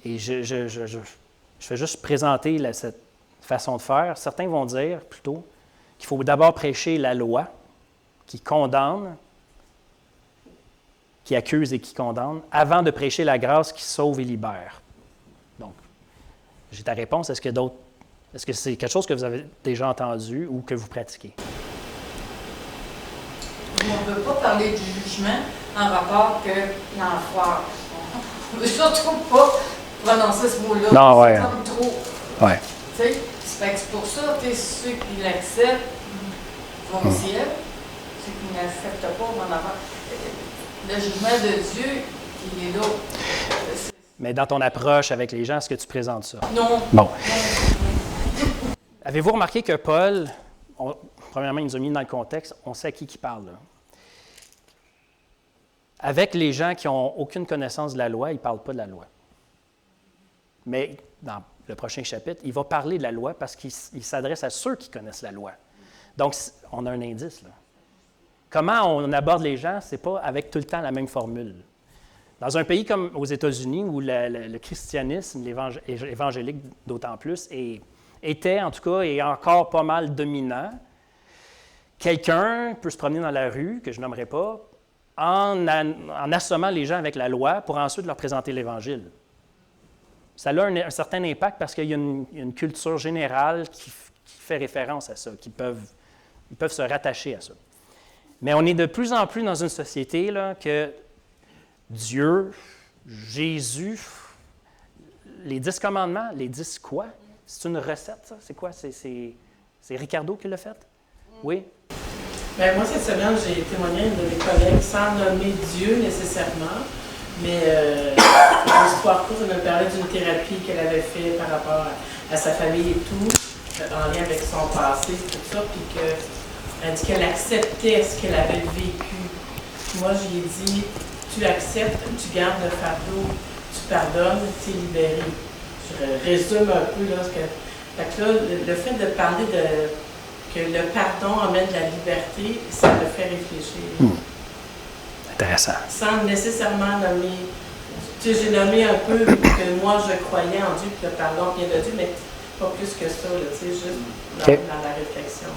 et je vais juste présenter cette façon de faire, certains vont dire plutôt qu'il faut d'abord prêcher la loi qui condamne, qui accuse et qui condamne, avant de prêcher la grâce qui sauve et libère. Donc, j'ai ta réponse. Est-ce que c'est quelque chose que vous avez déjà entendu ou que vous pratiquez? On ne veut pas parler du jugement en rapport que l'enfer. On ne veut surtout pas prononcer ce mot-là. Non, ouais. C'est comme trop. Ouais. Tu sais, c'est pour ça que ceux qui l'acceptent vont au ciel. Ceux qui ne l'acceptent pas vont en avoir. Le jugement de Dieu, il est là. Mais dans ton approche avec les gens, est-ce que tu présentes ça? Non. Bon. Avez-vous remarqué que Paul, premièrement, il nous a mis dans le contexte, on sait à qui il parle. Là. avec les gens qui n'ont aucune connaissance de la loi, il ne parle pas de la loi. Mais dans le prochain chapitre, il va parler de la loi parce qu'il s'adresse à ceux qui connaissent la loi. Donc, on a un indice, là. Comment on aborde les gens, ce n'est pas avec tout le temps la même formule. Dans un pays comme aux États-Unis, où le christianisme, évangélique d'autant plus, était en tout cas et encore pas mal dominant, quelqu'un peut se promener dans la rue, que je nommerai pas, en assommant les gens avec la loi pour ensuite leur présenter l'Évangile. Ça a un certain impact parce qu'il y a une culture générale qui fait référence à ça, ils peuvent se rattacher à ça. Mais on est de plus en plus dans une société là, que Dieu, Jésus, les 10 commandements, les 10 quoi? C'est une recette, ça? C'est quoi? C'est Ricardo qui l'a fait? Oui? Bien, moi, cette semaine, j'ai témoigné à une de mes collègues sans nommer Dieu nécessairement, mais l'histoire courte, elle me parlait d'une thérapie qu'elle avait fait par rapport à sa famille et tout, en lien avec son passé, tout ça, puis qu'elle dit qu'elle acceptait ce qu'elle avait vécu. Moi, j'y ai dit, tu acceptes, tu gardes le fardeau, tu pardonnes, tu es libéré. Je résume un peu là, fait que là, le fait de parler que le pardon amène de la liberté, ça me fait réfléchir. Intéressant. Sans nécessairement nommer. Tu sais, j'ai nommé un peu que moi je croyais en Dieu, que le pardon vient de Dieu, mais pas plus que ça, là, tu sais, juste dans la réflexion.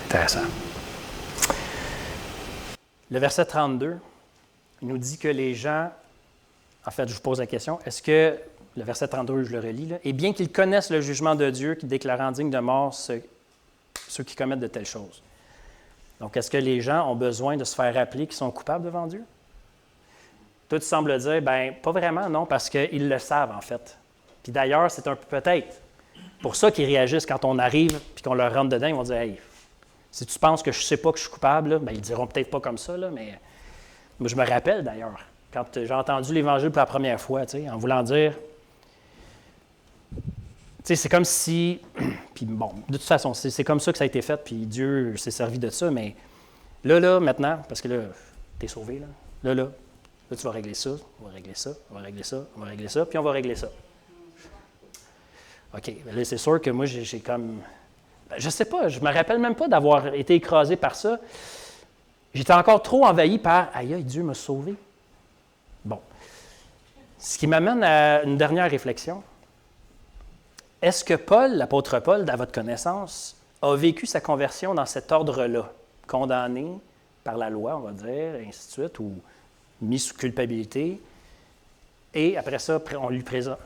Intéressant. Le verset 32, il nous dit que les gens, en fait, je vous pose la question, est-ce que, le verset 32, je le relis, là, et bien qu'ils connaissent le jugement de Dieu qui déclare indigne de mort ceux qui commettent de telles choses. Donc, est-ce que les gens ont besoin de se faire rappeler qu'ils sont coupables devant Dieu? Toi, tu sembles dire, bien, pas vraiment, non, parce qu'ils le savent, en fait. Puis d'ailleurs, c'est un peu peut-être pour ça qu'ils réagissent quand on arrive puis qu'on leur rentre dedans, ils vont dire, hey, si tu penses que je ne sais pas que je suis coupable, là, bien, ils ne diront peut-être pas comme ça, là, mais moi, je me rappelle d'ailleurs, quand j'ai entendu l'Évangile pour la première fois, en voulant dire, c'est comme si, puis bon, de toute façon, c'est comme ça que ça a été fait, puis Dieu s'est servi de ça, mais là, maintenant, parce que là, t'es sauvé, là, tu vas régler ça, on va régler ça, on va régler ça, on va régler ça, puis on va régler ça. OK, là, c'est sûr que moi, j'ai comme, je sais pas, je me rappelle même pas d'avoir été écrasé par ça. J'étais encore trop envahi par « Aïe, Dieu m'a sauvé ». Bon. Ce qui m'amène à une dernière réflexion. Est-ce que Paul, l'apôtre Paul, à votre connaissance, a vécu sa conversion dans cet ordre-là, condamné par la loi, on va dire, et ainsi de suite, ou mis sous culpabilité, et après ça,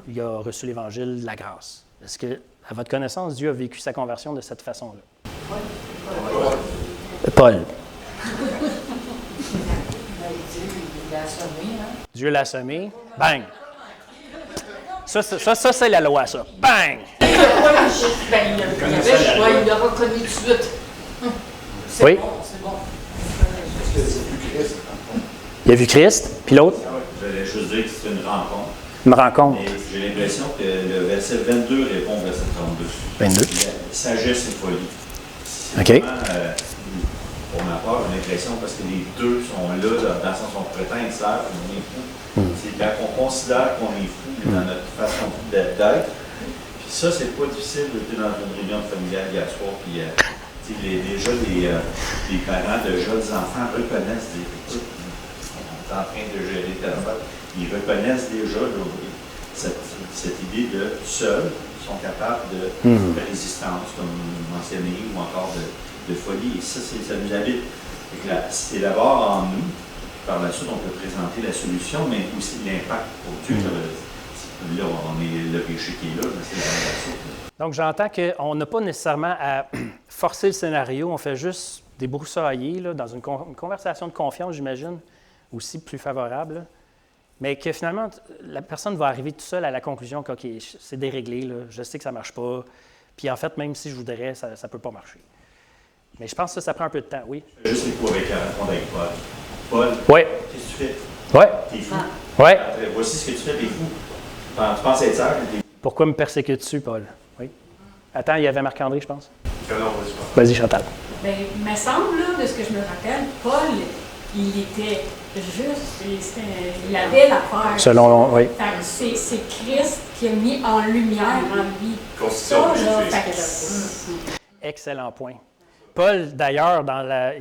il a reçu l'Évangile de la grâce? Est-ce que, à votre connaissance, Dieu a vécu sa conversion de cette façon-là? Paul. Dieu l'a semé. Bang! Ça, c'est la loi, ça. Bang! Il l'a reconnu tout de suite. Oui. C'est bon. Il a vu Christ, puis l'autre? J'allais juste dire que c'est une rencontre. Une rencontre. Et j'ai l'impression que le verset 22 répond au verset 32. 22. Sagesse et folie. OK. Vraiment, pour ma part, j'ai l'impression parce que les deux sont là, dans le sens où on prétend être sœurs, on est fou. C'est quand on considère qu'on est fou dans notre façon d'être. Puis ça, c'est pas difficile d'être dans une réunion familiale hier soir. Puis déjà, les parents de jeunes enfants reconnaissent des écoute, on est en train de gérer tel affaire. Ils reconnaissent déjà cette idée de seuls sont capables de résistance, comme mentionné, ou encore de folie. Et ça nous habite. C'est d'abord en nous. Par la suite, on peut présenter la solution, mais aussi l'impact pour Dieu. Là, on est le péché qui est là, mais c'est la relation. Donc, j'entends qu'on n'a pas nécessairement à forcer le scénario, on fait juste débroussailler là, dans une conversation de confiance, j'imagine, aussi plus favorable. Là. Mais que finalement, la personne va arriver tout seul à la conclusion que, OK, c'est déréglé, là, je sais que ça ne marche pas. Puis en fait, même si je voudrais, ça ne peut pas marcher. Mais je pense que ça prend un peu de temps, oui. Juste les coups avec la rencontre avec Paul. Paul, oui. Qu'est-ce que tu fais? Oui. T'es fou. Oui. Voici ce que tu fais, t'es fou. Tu penses être sœur, mais t'es fou. Pourquoi me persécutes-tu, Paul? Oui. Attends, il y avait Marc-André, je pense. Non, vas-y, Chantal. Bien, il me semble, là, de ce que je me rappelle, Paul il était juste, il avait l'affaire. Selon, oui. Fait que c'est Christ qui a mis en lumière en lui. Constitution Ça, de là, Jésus. fait que Excellent point. Paul, d'ailleurs, dans la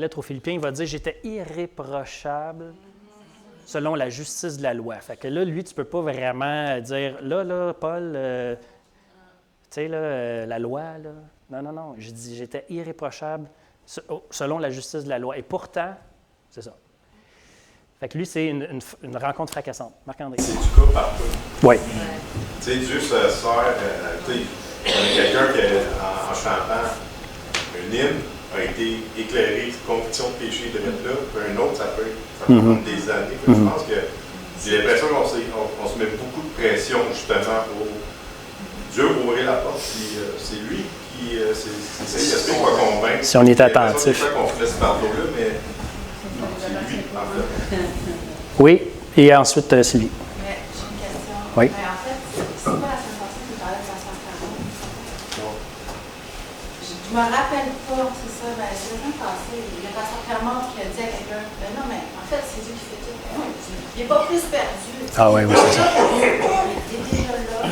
lettre aux Philippiens, il va dire « J'étais irréprochable selon la justice de la loi ». Fait que là, lui, tu ne peux pas vraiment dire « Là, Paul, tu sais, la loi, là. » Non. Je dis « J'étais irréprochable selon la justice de la loi ». Et pourtant, c'est ça. Fait que lui, c'est une rencontre fracassante. Marc-André. C'est du cas par cas. Oui. Tu sais, Dieu se sert, tu sais, quelqu'un qui, en chantant un hymne, a été éclairé, conviction de péché de mettre là, puis un autre, ça peut prendre des années. Fait que je pense que j'ai l'impression qu'on se met beaucoup de pression, justement, pour Dieu ouvrir la porte, puis c'est lui qui, c'est l'esprit qui va convaincre. Si on est attentif. C'est qu'on laisse parler là, mais c'est lui, en fait. Oui, et ensuite, Sylvie. Mais j'ai une question. Oui. Ben, en fait, c'est pas la semaine passée que tu parlais de la Sœur Caron? Je me rappelle pas, c'est ça. Ben, c'est la semaine passée. Il y a Pasteur Clermont qui a dit à quelqu'un, ben non, mais en fait, c'est Dieu qui fait tout. Ben, il n'est pas plus perdu. Ah oui, c'est ça. Il est déjà là.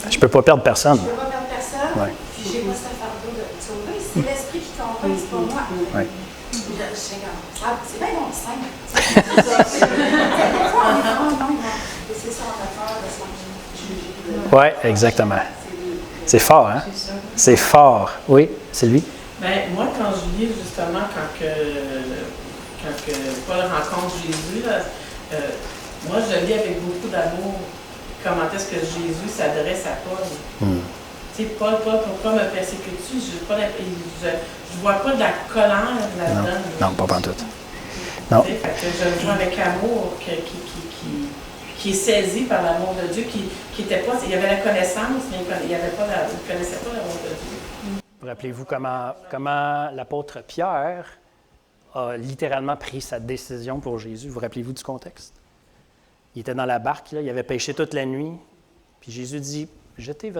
Je ne peux pas perdre personne. Je ne peux pas perdre personne. Ouais. Puis j'ai pas ce fardeau de sauver. C'est l'esprit qui convainc, c'est pas moi. Ouais. C'est bien non simple. C'est ça, on a peur de se juger. Oui, exactement. C'est fort, hein? C'est fort. Oui, Sylvie? Ben, moi, quand je lis justement, quand que Paul rencontre Jésus, là, moi, je lis avec beaucoup d'amour comment est-ce que Jésus s'adresse à Paul. Tu sais, Paul, pourquoi me persécutes-tu? Je vois pas de la colère là-dedans. Non, pas pantoute. Non. Fait que je le vois avec amour qui est saisi par l'amour de Dieu, qui était pas, il y avait la connaissance, mais il ne connaissait pas l'amour de Dieu. Vous rappelez-vous comment l'apôtre Pierre a littéralement pris sa décision pour Jésus? Vous rappelez-vous du contexte? Il était dans la barque, là, il avait pêché toute la nuit, puis Jésus dit « Jetez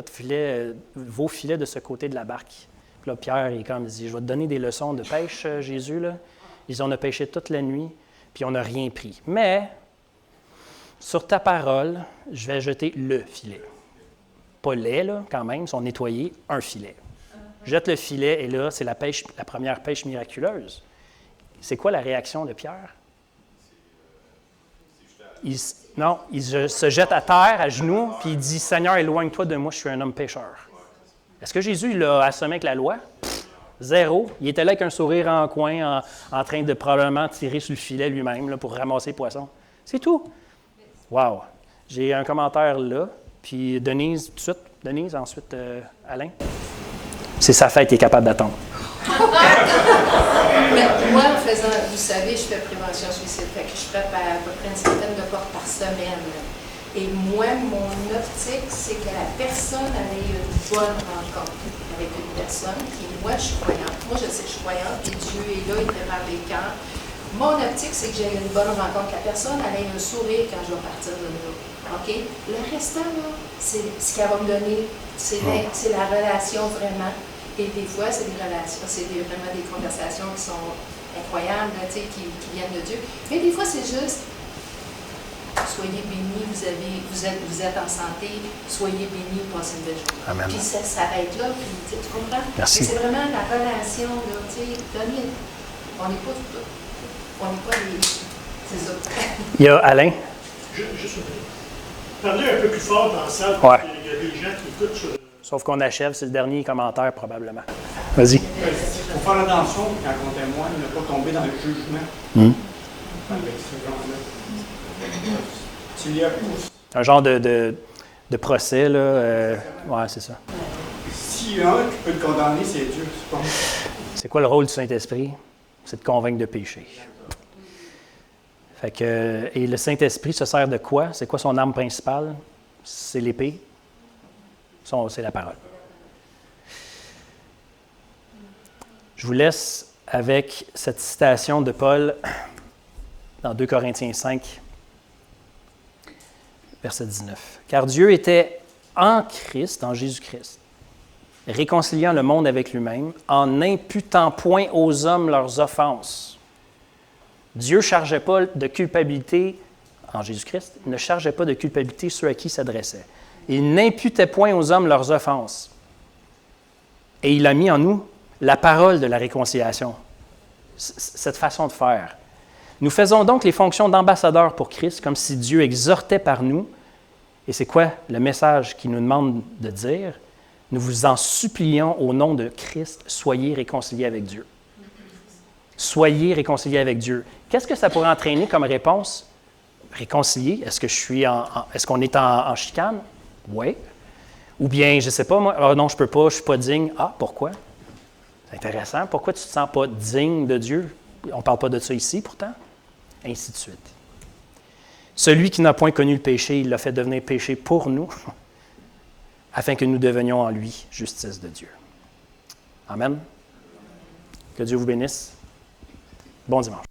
vos filets de ce côté de la barque. » Puis là, Pierre, il dit « Je vais te donner des leçons de pêche, Jésus. » Là. Ils ont pêché toute la nuit, puis on n'a rien pris. Mais, sur ta parole, je vais jeter le filet. Pas les, là, quand même, ils sont nettoyés, un filet. Jette le filet, et là, c'est la première pêche miraculeuse. C'est quoi la réaction de Pierre? Il se jette à terre, à genoux, puis il dit « Seigneur, éloigne-toi de moi, je suis un homme pécheur. » Est-ce que Jésus l'a assommé avec la loi? Zéro. Il était là avec un sourire en coin, en train de probablement tirer sur le filet lui-même là, pour ramasser le poisson. C'est tout. Wow. J'ai un commentaire là, puis Denise, tout de suite. Denise, ensuite Alain. C'est sa fête, il est capable d'attendre. Mais moi, en faisant, vous savez, je fais prévention suicide, fait que je prépare à peu près une centaine de portes par semaine. Et moi, mon optique, c'est que la personne ait une bonne rencontre avec une personne. Puis moi, je suis croyante. Moi, je sais que je suis croyante, puis Dieu est là, il prépare les camps. Mon optique, c'est que j'ai une bonne rencontre. Que la personne ait un sourire quand je vais partir de là. OK? Le restant, là, c'est ce qu'elle va me donner. C'est la relation vraiment. Et des fois, c'est des relations, vraiment des conversations qui sont incroyables, là, qui viennent de Dieu. Mais des fois, c'est juste, soyez bénis, vous êtes en santé, soyez bénis, passez une belle journée. Amen. Puis ça s'arrête là, puis tu comprends? Merci. C'est vraiment la relation, là, donner. On n'est pas des... C'est ça. Il y a Alain. Juste parler un peu plus fort dans la salle, Ouais. il y a des gens qui écoutent sur... Sauf qu'on achève, c'est le dernier commentaire probablement. Vas-y. Il faut faire attention quand on témoigne, ne pas tomber dans le jugement avec ce genre-là. S'il y a Un genre de procès, là. Ouais, c'est ça. S'il y a un qui peut te condamner, c'est Dieu. C'est pas... C'est quoi le rôle du Saint-Esprit? C'est de convaincre de péché. Fait que, et le Saint-Esprit se sert de quoi? C'est quoi son arme principale? C'est l'épée. C'est la parole. Je vous laisse avec cette citation de Paul dans 2 Corinthiens 5, verset 19. « Car Dieu était en Christ, en Jésus-Christ, réconciliant le monde avec lui-même, en n'imputant point aux hommes leurs offenses. Dieu ne chargeait pas de culpabilité en Jésus-Christ, il ne chargeait pas de culpabilité ceux à qui il s'adressait. Il n'imputait point aux hommes leurs offenses. Et il a mis en nous la parole de la réconciliation, cette façon de faire. Nous faisons donc les fonctions d'ambassadeurs pour Christ, comme si Dieu exhortait par nous. Et c'est quoi le message qu'il nous demande de dire? Nous vous en supplions au nom de Christ, soyez réconciliés avec Dieu. Soyez réconciliés avec Dieu. Qu'est-ce que ça pourrait entraîner comme réponse? Réconcilier? Est-ce qu'on est en chicane? Oui. Ou bien, je ne sais pas, moi, oh non, je ne peux pas, je ne suis pas digne. Ah, pourquoi? C'est intéressant. Pourquoi tu ne te sens pas digne de Dieu? On ne parle pas de ça ici, pourtant. Ainsi de suite. Celui qui n'a point connu le péché, il l'a fait devenir péché pour nous, afin que nous devenions en lui justice de Dieu. Amen. Que Dieu vous bénisse. Bon dimanche.